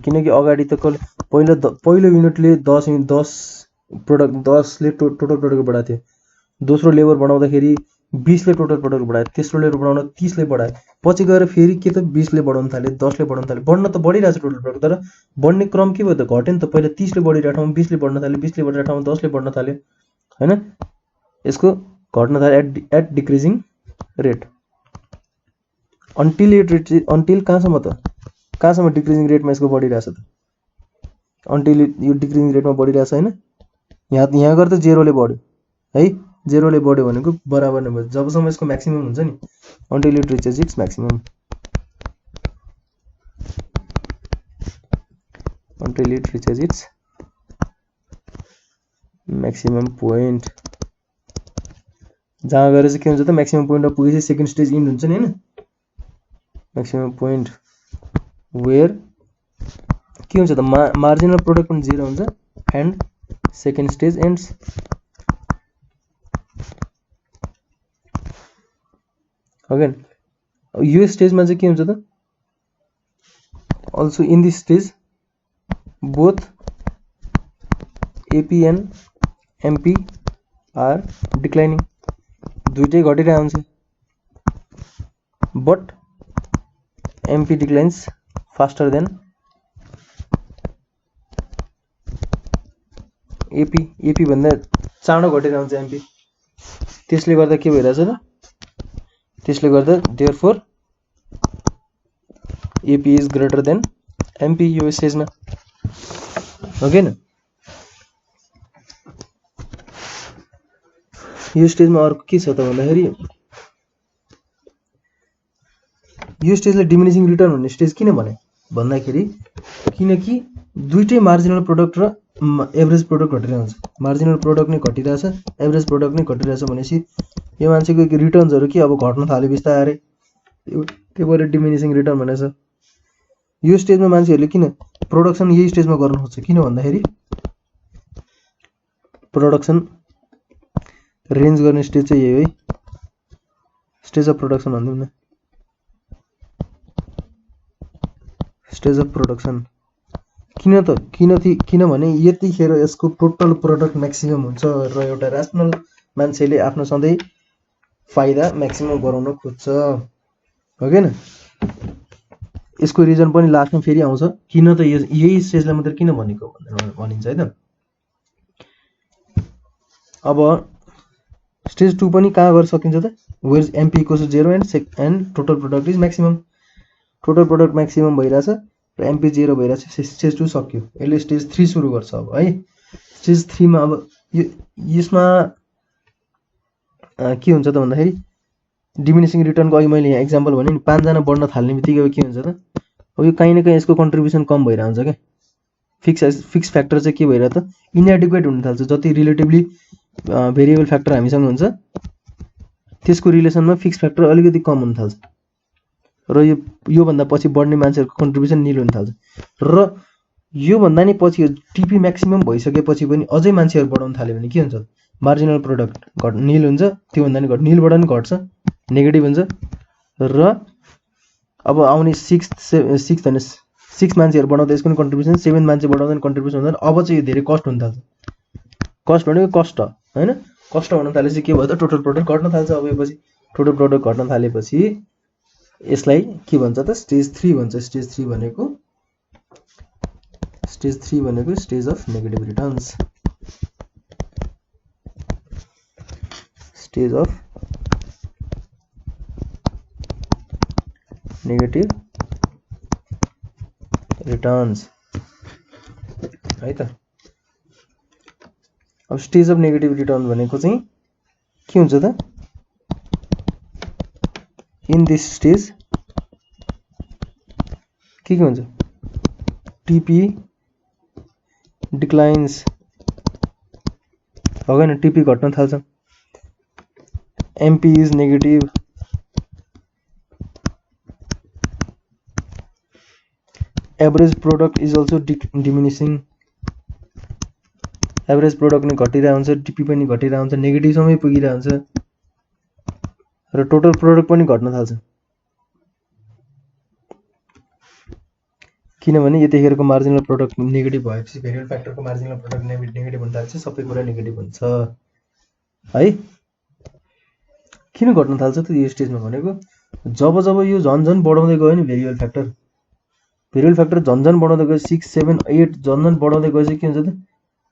किनकि अगाडि त पहिलो युनिटले 10 प्रोडक्ट 10 ले टोटल प्रोडक्ट बढाएको थियो, दोस्रो लेबर बढाउँदाखेरि 20 ले टोटल प्रोडक्ट बढायो, तेस्रो लेबर बढाउन 30 ले बढायो, पछि गएर फेरि के त 20 ले बढाउन थाल्यो, 10 ले बढाउन थाल्यो, बढ्न त बढिरहेछ टोटल प्रोडक्ट, तर बढ्ने क्रम के भयो त घट्यो नि त। पहिला 30 ले बढिरहेको ठाउँमा 20 ले बढ्न थाल्यो, 20 ले बढिरहेको ठाउँमा 10 ले बढ्न थाल्यो हैन। यसको घट्न थाल्यो एट डिक्रिजिङ रेट अन्टिल कहाँसम्म डिक्रिजिङ रेटमा यसको बढिरहेछ त, अन्टिल यो डिक्रिजिङ रेटमा बढिरहेछ हैन। यहाँ गएर त जेरोले बढ्यो है, जेरोले बढ्यो भनेको बराबर नै भयो जबसम्म यसको म्याक्सिमम हुन्छ नि, until it reaches its maximum, until it reaches its maximum point. जहाँ गएर चाहिँ के हुन्छ त म्याक्सिमम पोइन्टमा पुगेपछि सेकेन्ड स्टेज इन्ड हुन्छ नि हैन, म्याक्सिमम पोइन्ट वेयर के हुन्छ त मार्जिनल प्रोडक्ट पनि 0 हुन्छ and second stage ends. Again यो स्टेजमा चाहिँ के हुन्छ त also in this stage both AP and MP are declining, दुइटै घटिरहेको हुन्छ, but MP declines faster than AP भन्दा चाँडो घटिरहेको हुन्छ एमपी। त्यसले गर्दा के भइरहेछ त, त्यसले गर्दा therefore AP is greater than MP यो स्टेजमा हो कि न। यो स्टेजमा अर्को के छ त भन्दाखेरि यो स्टेजले डिमिनिसिङ रिटर्न भन्ने स्टेज किन भने भन्दाखेरि किनकि दुईटै मार्जिनल प्रोडक्ट र एभरेज प्रोडक्ट घटिरहेको हुन्छ, मार्जिनल प्रोडक्ट नै घटिरहेछ एभरेज प्रोडक्ट नै घटिरहेछ भनेपछि यो मान्छेको रिटर्न्सहरू के अब घट्न थाल्यो बिस्तारै, त्यही भएर डिमिनिसिङ रिटर्न भनेछ। यो स्टेजमा मान्छेहरूले किन प्रोडक्सन यही स्टेजमा गर्न खोज्छ किन भन्दाखेरि प्रोडक्सन रेन्ज गर्ने स्टेज चाहिँ यही है, स्टेज अफ प्रोडक्सन भनिदिउँ न, स्टेज अफ प्रोडक्सन। किनभने यतिखेर यसको टोटल प्रोडक्ट म्याक्सिमम हुन्छ र एउटा ऱ्यासनल मान्छेले आफ्नो सधैँ फाइदा म्याक्सिमम गराउन खोज्छ हो कि न। यसको रिजन पनि लास्टमा फेरि आउँछ किन त यही स्टेजलाई मात्र किन भनेको भनिन्छ है त। अब स्टेज 2 पनि कहाँ गएर सकिन्छ त, where MP equals to 0 and total product is maximum, total product maximum भइरहेछ र एमपी 0 भइरहेछ, स्टेज 2 सक्यो। यसले स्टेज 3 सुरु गर्छ अब है। स्टेज 3 मा अब यसमा के हुन्छ त भन्दाखेरि डिमिनिसिङ रिटर्नको अघि मैले यहाँ एक्जाम्पल भने नि 5 जना बढ्न थाल्ने बित्तिकै के हुन्छ त अब यो कहीँ न कहीँ यसको कन्ट्रिब्युसन कम भइरहेको हुन्छ क्या, फिक्स फ्याक्टर चाहिँ के भइरहेको त इनएडिक्वेट हुन थाल्छ। जति रिलेटिभली भेरिएबल फ्याक्टर हामीसँग हुन्छ त्यसको रिलेसनमा फिक्स फ्याक्टर अलिकति कम हुन थाल्छ र योभन्दा पछि बढ्ने मान्छेहरूको कन्ट्रिब्युसन निल हुन थाल्छ र योभन्दा नि पछि टिपी म्याक्सिमम भइसकेपछि पनि अझै मान्छेहरू बढाउन थाल्यो भने के हुन्छ, मार्जिनल प्रोडक्ट निल हुन्छ, त्योभन्दा नि निलबाट नि घट्छ, नेगेटिभ हुन्छ र अब आउने 6 मान्छेहरू बढाउँदा यसको कन्ट्रिब्युसन 7 मान्छे बढाउँदा कन्ट्रिब्युसन हुँदैन, अब चाहिँ यो धेरै कस्ट हुन थाल्छ। कस्ट भनेको कस्ट हैन, कस्ट हुन थालेपछि के भयो त टोटल प्रोडक्ट घट्न थाल्छ। अब योपछि टोटल प्रोडक्ट घट्न थालेपछि यसलाई के भन्छ त स्टेज 3 भन्छ। स्टेज 3 भनेको stage of negative returns, stage of negative returns है त। अब स्टेज अफ नेगेटिभ रिटर्न भनेको चाहिँ के हुन्छ त, इन दिस स्टेज के हुन्छ, टिपी डिक्लाइन्स हो गएन, टिपी घट्न थाल्छ MP is negative. Average product is also diminishing. Average product नै घटिरहेको हुन्छ, टिपी पनि घटिरहेको हुन्छ, नेगेटिभ सम्मै पुगिरहेको हुन्छ र टोटल प्रोडक्ट पनि घट्न थाल्छ। किनभने यतिखेरको मार्जिनल प्रोडक्ट नेगेटिभ भएपछि भेरिएबल फ्याक्टरको मार्जिनल प्रोडक्ट नेगेटिभ हुन थाल्छ, सबै कुरा नेगेटिभ हुन्छ है। किन घट्न थाल्छ त यो स्टेजमा भनेको जब जब यो झन् बढाउँदै गयो नि भेरिएबल फ्याक्टर झन् बढाउँदै गयो 6 7 8 झन् बढाउँदै गएपछि के हुन्छ त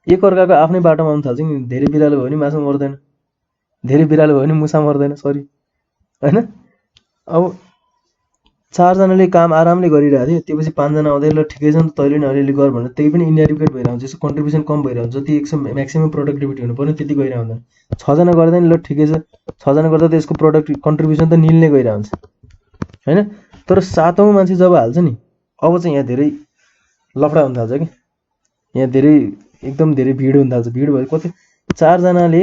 एक अर्काको आफ्नै बाटोमा आउन थाल्छ नि। धेरै बिरालो भयो भने माछा मर्दैन, धेरै बिरालो भयो भने मुसा मर्दैन, सरी हैन। अब 4 जनाले काम आरामले गरिरहेको थियो, त्यसपछि 5 जना आउँदै ल ठिकै छ नि त तैँले नि अलिअलि गर भनेर त्यही पनि इनएडिक्वेट भइरहेको हुन्छ, यसको कन्ट्रिब्युसन कम भइरहेको हुन्छ, जति 100 म्याक्सिमम प्रोडक्टिभिटी हुनुपर्ने त्यति गइरहेको हुँदैन। 6 जना गर्दा नि ल ठिकै छ, 6 जना गर्दा त यसको कन्ट्रिब्युसन त निल नै गइरहेको हुन्छ हैन। तर 7औं मान्छे जब हाल्छ नि अब चाहिँ यहाँ धेरै लफडा हुन थाल्छ कि, यहाँ धेरै एकदम धेरै भिड हुन थाल्छ। भिड भयो कति 4 जनाले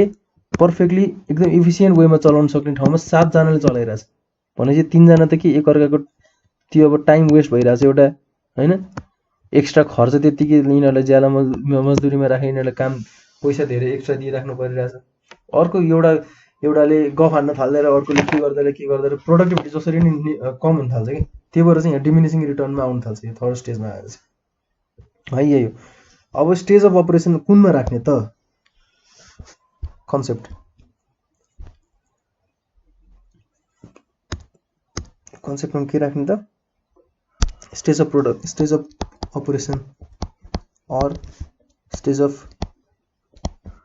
पर्फेक्टली एकदम इफिसिएन्ट वेमा चलाउन सक्ने ठाउँमा 7 जनाले चलाइरहेछ भनेपछि 3 जना त के एक अर्काको त्यो अब टाइम वेस्ट भइरहेछ एउटा हैन। एक्स्ट्रा खर्च त्यतिकै यिनीहरूलाई ज्याला मजदुरीमा राखे, यिनीहरूलाई काम पैसा धेरै एक्स्ट्रा दिइराख्नु परिरहेछ। अर्को एउटाले गफ हान्न थाल्दै र अर्कोले के गर्दा प्रोडक्टिभिटी जसरी नै कम हुन थाल्छ कि त्यही भएर चाहिँ यहाँ डिमिनिसिङ रिटर्नमा आउन थाल्छ यो थर्ड स्टेजमा आएर चाहिँ है। यही हो। अब स्टेज अफ अपरेसन कुनमा राख्ने त कन्सेप्टमा के राख्ने त स्टेज अफ अपरेसन और स्टेज अफ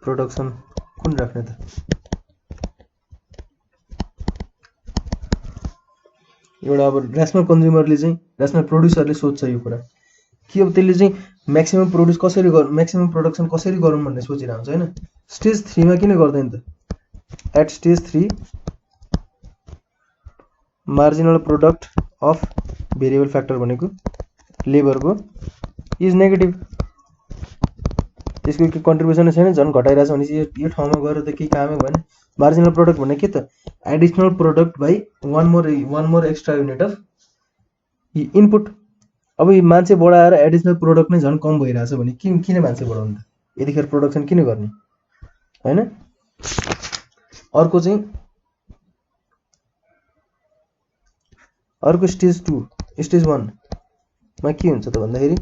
प्रोडक्सन कुन राख्ने त? एउटा अब ऱ्यासनल कन्ज्युमरले चाहिँ ऱ्यासनल प्रोड्युसरले सोध्छ यो कुरा कि अब त्यसले चाहिँ म्याक्सिमम प्रोडक्सन कसरी गरौँ भन्ने सोचिरहेको हुन्छ हैन। स्टेज 3 मा किन गर्दैन त? At stage 3 marginal product of variable factor भनेको लेबरको इज नेगेटिभ, त्यसको कन्ट्रिब्युसन छैन, झन् घटाइरहेछ भनेपछि यो ठाउँमा गएर त केही कामै भएन। मार्जिनल प्रोडक्ट भने के त? Additional product by one more extra unit of input. अब यो मान्छे बढाएर एडिसनल प्रोडक्ट नै झन् कम भइरहेछ भने किन मान्छे बढाउनु त? यतिखेर प्रोडक्सन किन गर्ने हैन। अर्को चाहिँ अर्को स्टेज 1 मा के हुन्छ त भन्दाखेरि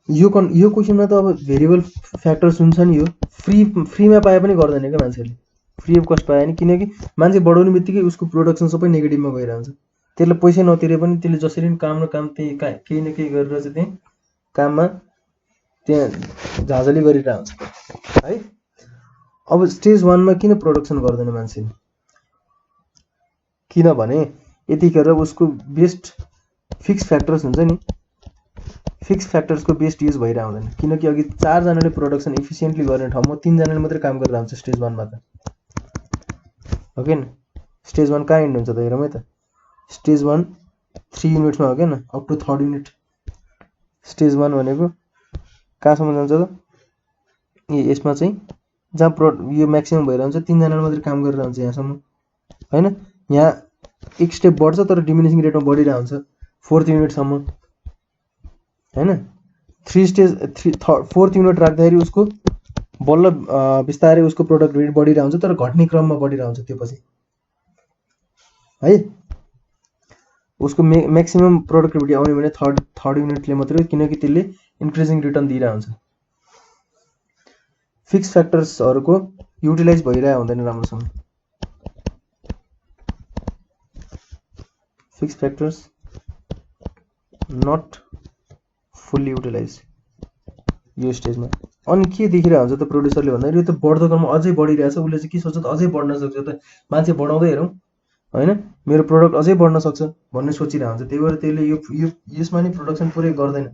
यो क्वेसनमा त अब भेरिएबल फ्याक्टर्स हुन्छ नि यो फ्रीमा पाए पनि गर्दैन क्या मान्छेले, फ्री अफ कस्ट पाए नि, किनकि मान्छे बढाउने बित्तिकै उसको प्रोडक्सन सबै नेगेटिभमा गइरहन्छ। त्यसले पैसा नतिरे पनि त्यसले जसरी पनि काम त्यही केही न केही गरेर चाहिँ त्यही काममा त्यहाँ झाझली गरिरहेको हुन्छ है। अब स्टेज 1 मा किन प्रोडक्सन गर्दैन मान्छेले? किनभने यतिखेर उसको बेस्ट फिक्स फ्याक्टर्स हुन्छ नि, फिक्स फ्याक्टर्सको बेस्ट युज भइरहेको हुँदैन, किनकि अघि 4 जनाले प्रोडक्सन इफिसिएन्टली गर्ने ठाउँमा 3 जनाले मात्रै काम गरेर हुन्छ स्टेज 1 मा त हो कि न। स्टेज 1 कहाँ एन्ड हुन्छ त हेरौँ है त। स्टेज 1 3 युनिट्समा हो क्या न, up to 3rd unit. Stage 1 भनेको कहाँसम्म जान्छ त? यसमा चाहिँ जहाँ यो म्याक्सिमम भइरहन्छ 3 जनाले मात्रै काम गरेर हुन्छ यहाँसम्म हैन। यहाँ एक स्टेप बढ्छ तर डिमिनिसिङ रेटमा बढिरहेको हुन्छ 4th युनिटसम्म हैन। 4th युनिट राख्दाखेरि उसको बल्ल बिस्तारै उसको प्रोडक्टिभिटी बढिरहेको हुन्छ तर घट्ने क्रममा बढिरहेको हुन्छ त्यो पछि है। उसको म्याक्सिमम प्रोडक्टिभिटी आउने भने थर्ड युनिटले मात्रै, किनकि त्यसले इन्क्रिजिङ रिटर्न दिइरहेको हुन्छ। फिक्स फ्याक्टर्सहरूको युटिलाइज भइरहेको हुँदैन राम्रोसँग। Fix factors not fully utilize यो स्टेजमा। अनि के देखिरहेको हुन्छ त प्रोड्युसरले भन्दाखेरि यो त बढ्दो क्रममा अझै बढिरहेछ, उसले चाहिँ के सोच्छ त अझै बढ्न सक्छ त, मान्छे बढाउँदै हेरौँ हैन, मेरो प्रोडक्ट अझै बढ्न सक्छ भन्ने सोचिरहेको हुन्छ। त्यही भएर त्यसले यो यसमा नि प्रोडक्सन पुरै गर्दैन,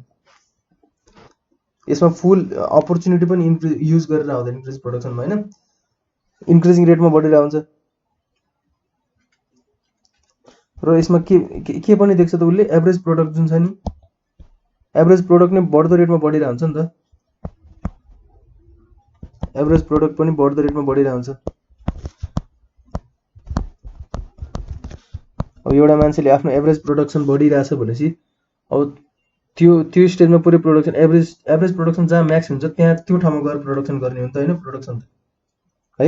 यसमा फुल अपर्च्युनिटी पनि युज गरेर आउँदैन इन्क्रिज प्रोडक्सनमा हैन। इन्क्रिजिङ रेटमा बढिरहेको हुन्छ र यसमा के पनि देख्छ त उसले एभरेज प्रोडक्ट जुन छ नि, एभरेज प्रोडक्ट नै बढ्दो रेटमा बढिरहेको हुन्छ नि त, एभरेज प्रोडक्ट पनि बढ्दो रेटमा बढिरहेको हुन्छ। अब एउटा मान्छेले आफ्नो एभरेज प्रोडक्सन बढिरहेछ भनेपछि अब त्यो स्टेजमा पुरै प्रोडक्सन एभरेज प्रोडक्सन जहाँ म्याक्स हुन्छ त्यहाँ त्यो ठाउँमा गएर प्रोडक्सन गर्ने हो नि त होइन प्रोडक्सन है।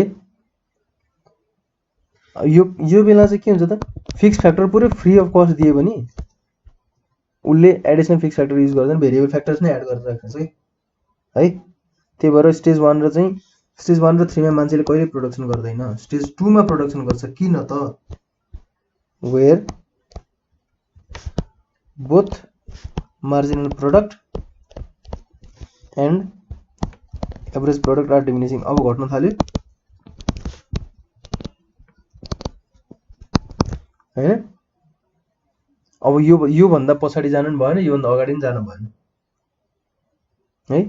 यो बेला चाहिँ के हुन्छ त फिक्स फ्याक्टर पुरै फ्री अफ कस्ट दियो भने उसले एडिसनल फिक्स फ्याक्टर युज गर्दैन, भेरिएबल फ्याक्टर्स नै एड गरेर राख्छ है। त्यही भएर स्टेज 1 र 3 मा मान्छेले कहिले प्रोडक्सन गर्दैन, स्टेज 2 मा प्रोडक्सन गर्छ। किन त where both marginal product and average product are diminishing. अब घट्न थाल्यो हैन। अब यो भन्दा पछाडि जानु पनि भएन, यो भन्दा अगाडि पनि जानु भएन है।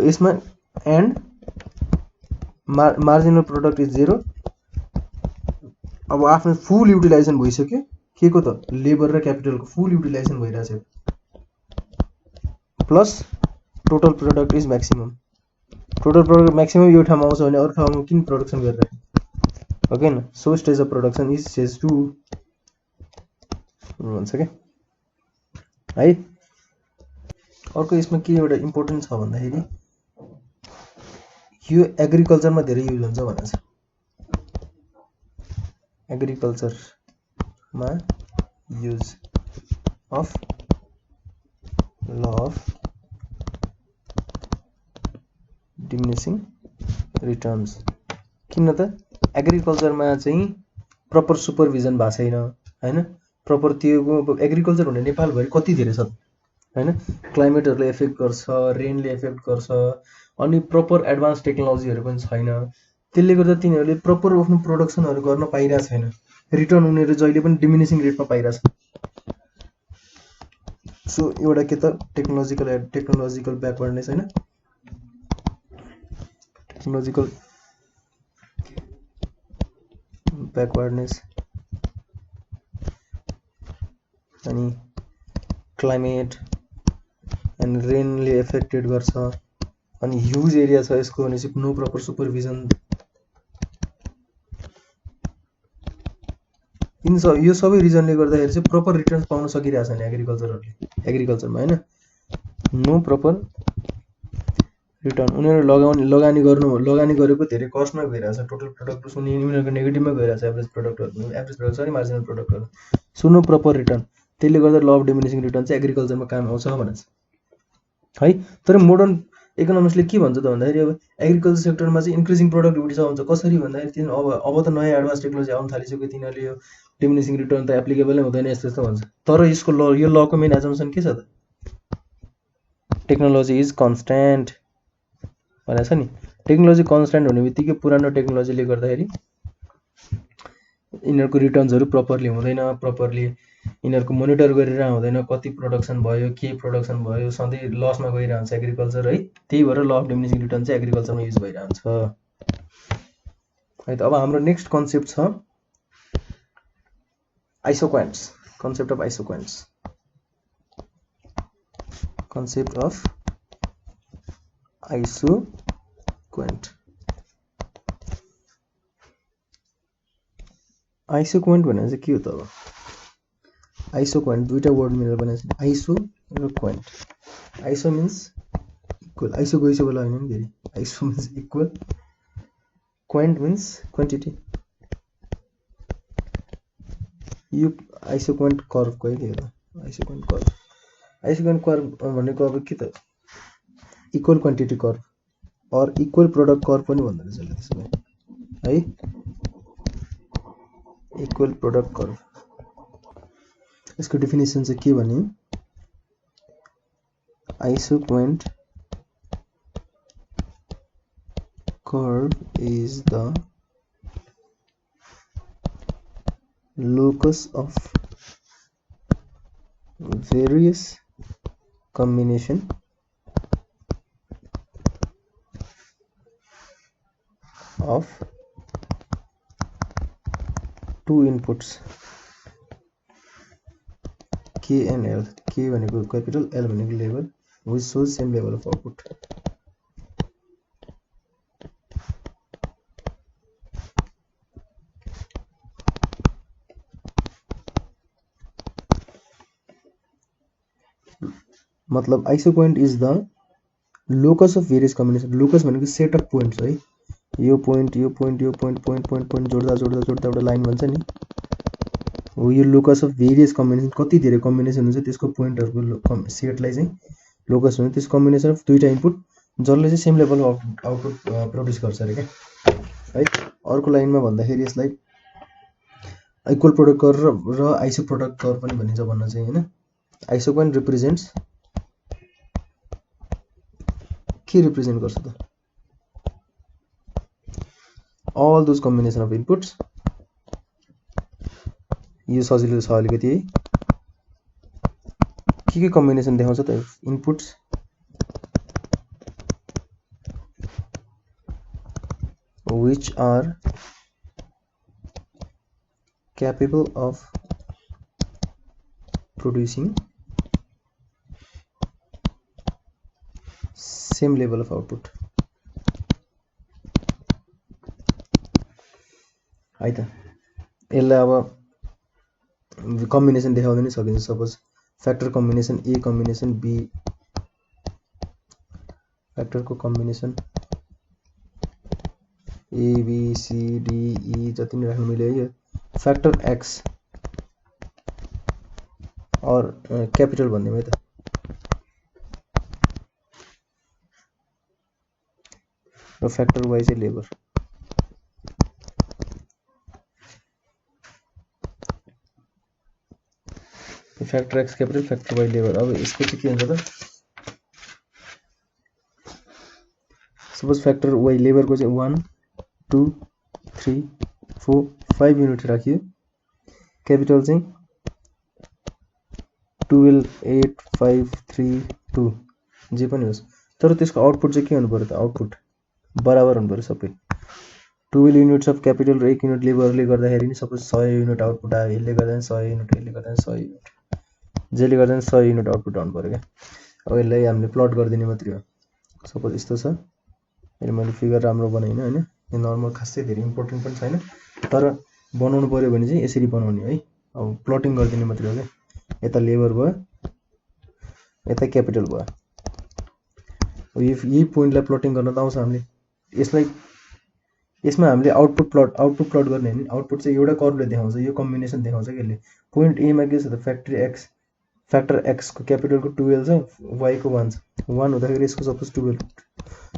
यसमा एन्ड मार्जिनल प्रोडक्ट इज 0। अब आफ्नो फुल युटिलाइजेसन भइसक्यो, के को त लेबर र क्यापिटलको फुल युटिलाइजेसन भइरहेछ, plus total product is maximum. Total product maximum यो ठाउँमा आउँछ भने अरू ठाउँमा किन प्रोडक्सन गरिरहेको ओके न। So stage of production is stage 2 भन्छ क्या है। अर्को यसमा के एउटा इम्पोर्टेन्ट छ भन्दाखेरि यो एग्रिकल्चरमा धेरै युज हुन्छ भनेको छ। एग्रिकल्चरमा use of law of diminishing returns. किन त एग्रिकल्चरमा चाहिँ प्रपर सुपरभिजन भएको छैन हैन। प्रपर त्यो एग्रिकल्चर हुने नेपालभरि कति धेरै छ हैन। क्लाइमेटहरूले एफेक्ट गर्छ, रेनले एफेक्ट गर्छ, अनि प्रपर एडभान्स टेक्नोलोजीहरू पनि छैन। त्यसले गर्दा तिनीहरूले प्रपर आफ्नो प्रोडक्सनहरू गर्न पाइरहेको छैन। रिटर्न उनीहरू जहिले पनि डिमिनिसिङ रेटमा पाइरहेछ। सो एउटा के त टेक्नोलोजिकल ब्याकवर्डनेस हैन, टेक्नोलोजिकल ब्याकवर्डनेस, अनि क्लाइमेट एन्ड रेनले एफेक्टेड गर्छ, अनि ह्युज एरिया छ यसको भनेपछि नो प्रपर सुपरभिजन। यो सबै रिजनले गर्दाखेरि चाहिँ प्रपर रिटर्न्स पाउन सकिरहेको छैन एग्रिकल्चरमा हैन। नो प्रपर रिटर्न, उनीहरू लगानी गरेको धेरै कस्टमा गइरहेछ, टोटल प्रोडक्ट उनीहरूको नेगेटिभमा गइरहेछ। एभरेज प्रोडक्ट मार्जिनल प्रोडक्टहरू, सो नो प्रपर रिटर्न। त्यसले गर्दा ल अफ डिमिनिसिङ रिटर्न चाहिँ एग्रिकल्चरमा काम आउँछ भनेछ है। तर मोडर्न इकोनोमिक्सले के भन्छ त भन्दाखेरि अब एग्रिकल्चर सेक्टरमा चाहिँ इन्क्रिजिङ प्रोडक्टिभिटी छ भन्छ। कसरी भन्दाखेरि तिनीहरू अब त नयाँ एडभान्स टेक्नोलोजी आउन थालिसक्यो, तिनीहरूले यो डिमिनिसिङ रिटर्न त एप्लिकेबल नै हुँदैन यस्तो भन्छ। तर यो लको मेन एजम्पसन के छ त टेक्नोलोजी इज कन्स्ट्यान्ट भनेको छ नि। टेक्नोलोजी कन्स्ट्यान्ट हुने बित्तिकै पुरानो टेक्नोलोजीले गर्दाखेरि यिनीहरूको रिटर्न्सहरू प्रपरली हुँदैन, प्रपरली यिनीहरूको मोनिटर गरेर हुँदैन, कति प्रोडक्सन भयो, के प्रोडक्सन भयो, सधैँ लसमा गइरहन्छ एग्रिकल्चर है। त्यही भएर ल अफ डिमिनिसिङ रिटर्न चाहिँ एग्रिकल्चरमा युज भइरहन्छ है त। अब हाम्रो नेक्स्ट कन्सेप्ट छ आइसोक्वान्ट्स, कन्सेप्ट अफ आइसोक्वान्ट्स, कन्सेप्ट अफ आइसोक्वान्ट। आइसोक्वान्ट भनेको चाहिँ के हो त? अब आइसोक्वान्ट दुईटा वर्ड मिलेर बनाएको छ, आइसो र quant. Iso means equal, iso गइसो बेला होइन नि फेरि, iso means equal, quant means quantity. यो आइसोक्वान्ट कर्भको है के हो? आइसोक्वान्ट कर्भ भनेको अब के त equal quantity curve or equal product curve पनि भन्दो रहेछ त्यसो भए है। इक्वल प्रोडक्ट कर्भ, यसको डेफिनेसन चाहिँ के भने isoquant curve is the locus of various combination of two inputs K and L. K भनेको capital, L भनेको labor, which shows same level of output. मतलब isoquant is the locus of various combination. Locus भनेको set of points है, यो point यो point यो point point point point जोड्दा जोड्दा जोड्दा एउटा लाइन भन्छ नि हो, यो लोकस अफ भेरियस कम्बिनेसन। कति धेरै कम्बिनेसन हुन्छ त्यसको पोइन्टहरूको सेटलाई चाहिँ लोकस हुन्छ। त्यस कम्बिनेसन अफ दुईवटा इनपुट जसले चाहिँ सेम लेभल आउटपुट प्रड्युस गर्छ अरे क्या है। अर्को लाइनमा भन्दाखेरि यसलाई इक्वल प्रोडक्ट कर्व र आइसो प्रोडक्ट कर्व पनि भनिन्छ भन्न चाहिँ होइन। आइसोक्वान्ट रिप्रेजेन्ट्स के रिप्रेजेन्ट गर्छ त, all those combination of inputs. यो सजिलो छ अलिकति है, के कम्बिनेसन देखाउँछ त inputs, which are capable of producing same level of output है त। यसलाई अब कम्बिनेसन देखाउँदै नै सकिन्छ। Suppose factor combination A combination B, फ्याक्टरको combination A B C D E जति नै राख्नु मिल्यो है। यो फ्याक्टर एक्स और क्यापिटल भन्दैमा है त। र फ्याक्टर वाइ चाहिँ labour. Factor X capital, factor Y labour. अब यसको चाहिँ के हुन्छ त, सपोज फ्याक्टर वाइ लेबरको चाहिँ 1 2 3 4 5 युनिट राखियो। क्यापिटल चाहिँ 12 8 5 3 2 जे पनि होस्, तर त्यसको आउटपुट चाहिँ के हुनु पर्यो त, आउटपुट बराबर हुनु पर्यो सबै। 12 युनिट्स अफ क्यापिटल र 1 युनिट लेबरले गर्दाखेरि नि सपोज 100 युनिट आउटपुट आयो, यसले गर्दा 100 युनिट, यसले गर्दा 100 युनिट, जसले गर्दा 100 युनिट आउटपुट आउनु पर्यो क्या। अब यसलाई हामीले प्लट गरिदिने मात्रै हो। सपोज यस्तो छ, अहिले मैले फिगर राम्रो बनाइनँ होइन, यो नर्मल खासै धेरै इम्पोर्टेन्ट पनि छैन, तर बनाउनु पऱ्यो भने चाहिँ यसरी बनाउने है। अब प्लटिङ गरिदिने मात्रै हो क्या। यता लेबर भयो, यता क्यापिटल भयो। यही पोइन्टलाई प्लटिङ गर्न त आउँछ हामीले। यसमा हामीले आउटपुट प्लट गर्ने होइन, आउटपुट चाहिँ एउटा कर्वले देखाउँछ, यो कम्बिनेसन देखाउँछ कि यसले। पोइन्ट एमा के छ त, फ्याक्टर एक्सको क्यापिटलको 12 छ, वाइको 1 छ। 1 हुँदाखेरि यसको सपोज 12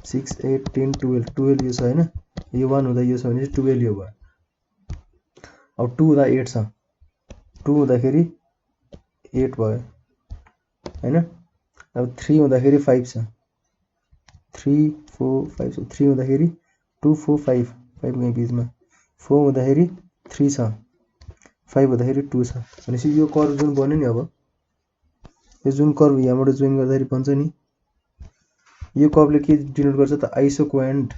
6 8 10 12 यो छ होइन, यो 1 हुँदा यो छ भने चाहिँ 12 यो भयो। अब 2 हुँदा 8 छ, 2 हुँदाखेरि 8 भयो होइन। अब 3 हुँदाखेरि 5 छ, 3 4 5 छ। 3 हुँदाखेरि 2 4 5 5 बिचमा, 4 हुँदाखेरि 3 छ, 5 हुँदाखेरि 2 छ। भनेपछि यो कर्व जुन बन्यो नि, अब यो जुन कर्व यहाँबाट जोइन गर्दाखेरि बन्छ नि, यो कर्वले के डिनोट गर्छ त, आइसोक्वान्ट।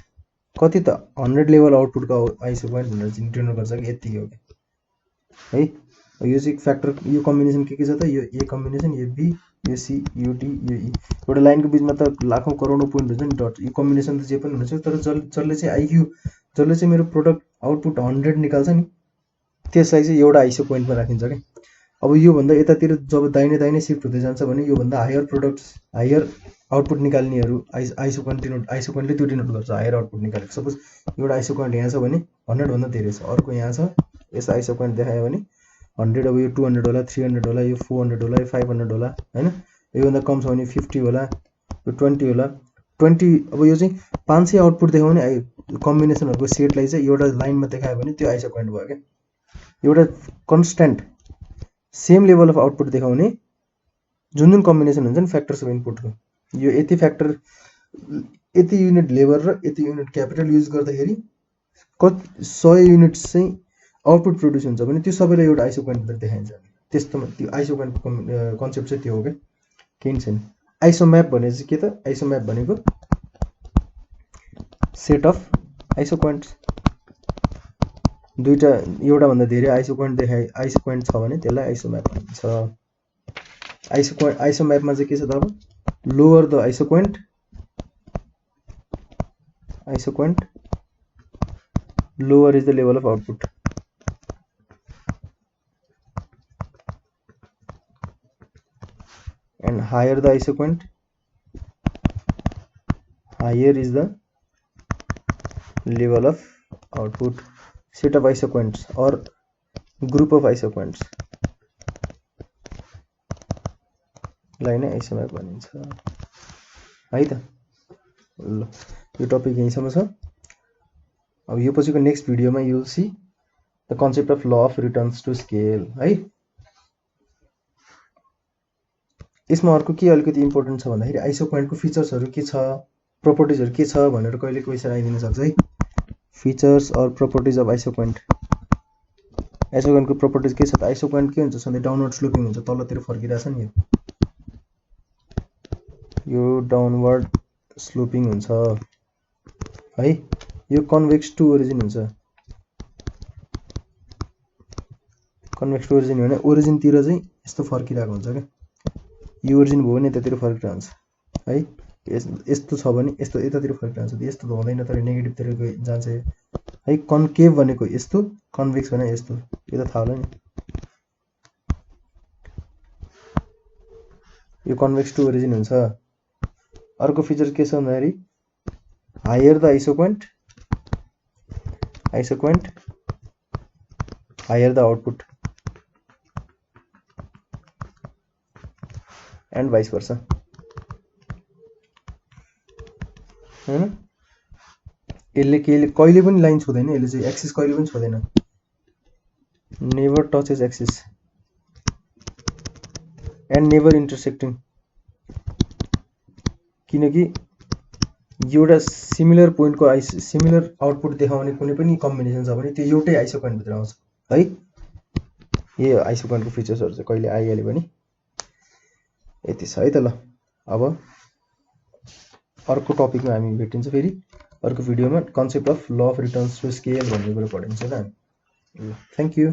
कति त 100 लेभल आउटपुटको आइसोक्वान्ट भनेर चाहिँ डिनोट गर्छ कि यतिकै हो कि है। यो चाहिँ फ्याक्टर, यो कम्बिनेसन के छ त, यो ए कम्बिनेसन, यो बी, यो सी, यो डी, यो ई। एउटा लाइनको बिचमा त लाखौँ करोडौँ पोइन्ट हुन्छ नि, डट। यो कम्बिनेसन त जे पनि हुन्छ, तर जसले चाहिँ आइक्यू, जसले चाहिँ मेरो प्रोडक्ट आउटपुट 100 निकाल्छ नि, त्यसलाई चाहिँ एउटा आइसो पोइन्टमा राखिन्छ क्या। अब योभन्दा यतातिर जब दाहिने दाहिने सिफ्ट हुँदै जान्छ भने योभन्दा हायर आउटपुट निकाल्नेहरू आइसोक्वान्टले त्यो डिनोट गर्छ, हायर आउटपुट निकालेको। सपोज एउटा आइसोक्वान्ट यहाँ छ भने 100 भन्दा धेरै छ, अर्को यहाँ छ, यस आइसोक्वान्ट देखायो भने 100, अब यो 200 होला, 300 होला, यो 400 होला, यो 500 होला होइन। योभन्दा कम छ भने 50 होला, यो 20 होला, 20। अब यो चाहिँ 500 आउटपुट देखाउने कम्बिनेसनहरूको सेटलाई चाहिँ एउटा लाइनमा देखायो भने त्यो आइसोक्वान्ट भयो क्या। एउटा constant same level of output देखाउने जुन कम्बिनेसन हुन्छ नि फ्याक्टर्स अफ इनपुटको, यो यति फ्याक्टर, यति युनिट लेबर र यति युनिट क्यापिटल युज गर्दाखेरि 100 युनिट्स चाहिँ आउटपुट प्रड्युस हुन्छ भने त्यो सबैलाई एउटा आइसोक्वान्ट देखाइन्छ। त्यस्तोमा त्यो आइसोक्वान्टको कन्सेप्ट चाहिँ त्यो हो क्या, केही छैन। आइसोम्याप भने चाहिँ के त, आइसोम्याप भनेको सेट अफ आइसोक्वान्ट्स। दुईवटा एउटाभन्दा धेरै आइसोक्वान्ट छ भने त्यसलाई आइसोम्याप भनिन्छ। आइसोम्यापमा चाहिँ के छ त, अब lower the isoquant lower is the level of output. and higher the isoquant, higher is the level of output. Set of isoquants or group of isoquants लाई नै आइसोमर भनिन्छ है त। ल यो टपिक यहीँसम्म छ। अब यो पछिको नेक्स्ट भिडियोमा you will see the concept of law of returns to scale है। यसमा अर्को के अलिकति इम्पोर्टेन्ट छ भन्दाखेरि आइसोक्वान्टको फिचर्सहरू के छ, प्रोपर्टिजहरू के छ भनेर कहिले क्वेसन आइदिन सक्छ है। Features or properties of isoquant. आइसोक्वान्टको प्रोपर्टिज के छ त, आइसोक्वान्ट के हुन्छ सधैँ डाउनवर्ड स्लोपिङ हुन्छ, तलतिर फर्किरहेछ नि यो डाउनवर्ड स्लोपिङ हुन्छ है। यो कन्भेक्स टु ओरिजिन हुन्छ। कन्भेक्स टु ओरिजिन भने ओरिजिनतिर चाहिँ यस्तो फर्किरहेको हुन्छ क्या, यो ओरिजिन भयो भने यतातिर फर्किरहेको हुन्छ है। यस्तो छ भने यस्तो यतातिर फर्किरहेको हुन्छ, यस्तो त हुँदैन तर नेगेटिभतिर जान्छ है। कन्केभ भनेको यस्तो, कन्भेक्स भने यस्तो, यो त थाहा होला नि। यो कन्भेक्स टु ओरिजिन हुन्छ। अर्को फिचर के छ भन्दाखेरि higher the isoquant, higher the output and vice versa हैन। यसले कहिले पनि लाइन छुँदैन, यसले चाहिँ एक्सिस कहिले पनि छुँदैन, never touches axis and never intersecting. किनकि एउटा सिमिलर पोइन्टको सिमिलर आउटपुट देखाउने कुनै पनि कम्बिनेसन छ भने त्यो एउटै आइसोक्वान्ट भित्र आउँछ है। यही हो आइसोक्वान्टको फिचर्सहरू चाहिँ कहिले आइहाल्यो भने यति छ है त। ल अब अर्को टपिकमा हामी भेटिन्छ फेरि अर्को भिडियोमा, concept of law of returns to scale भन्ने कुरा पढिन्छ ल। Thank you.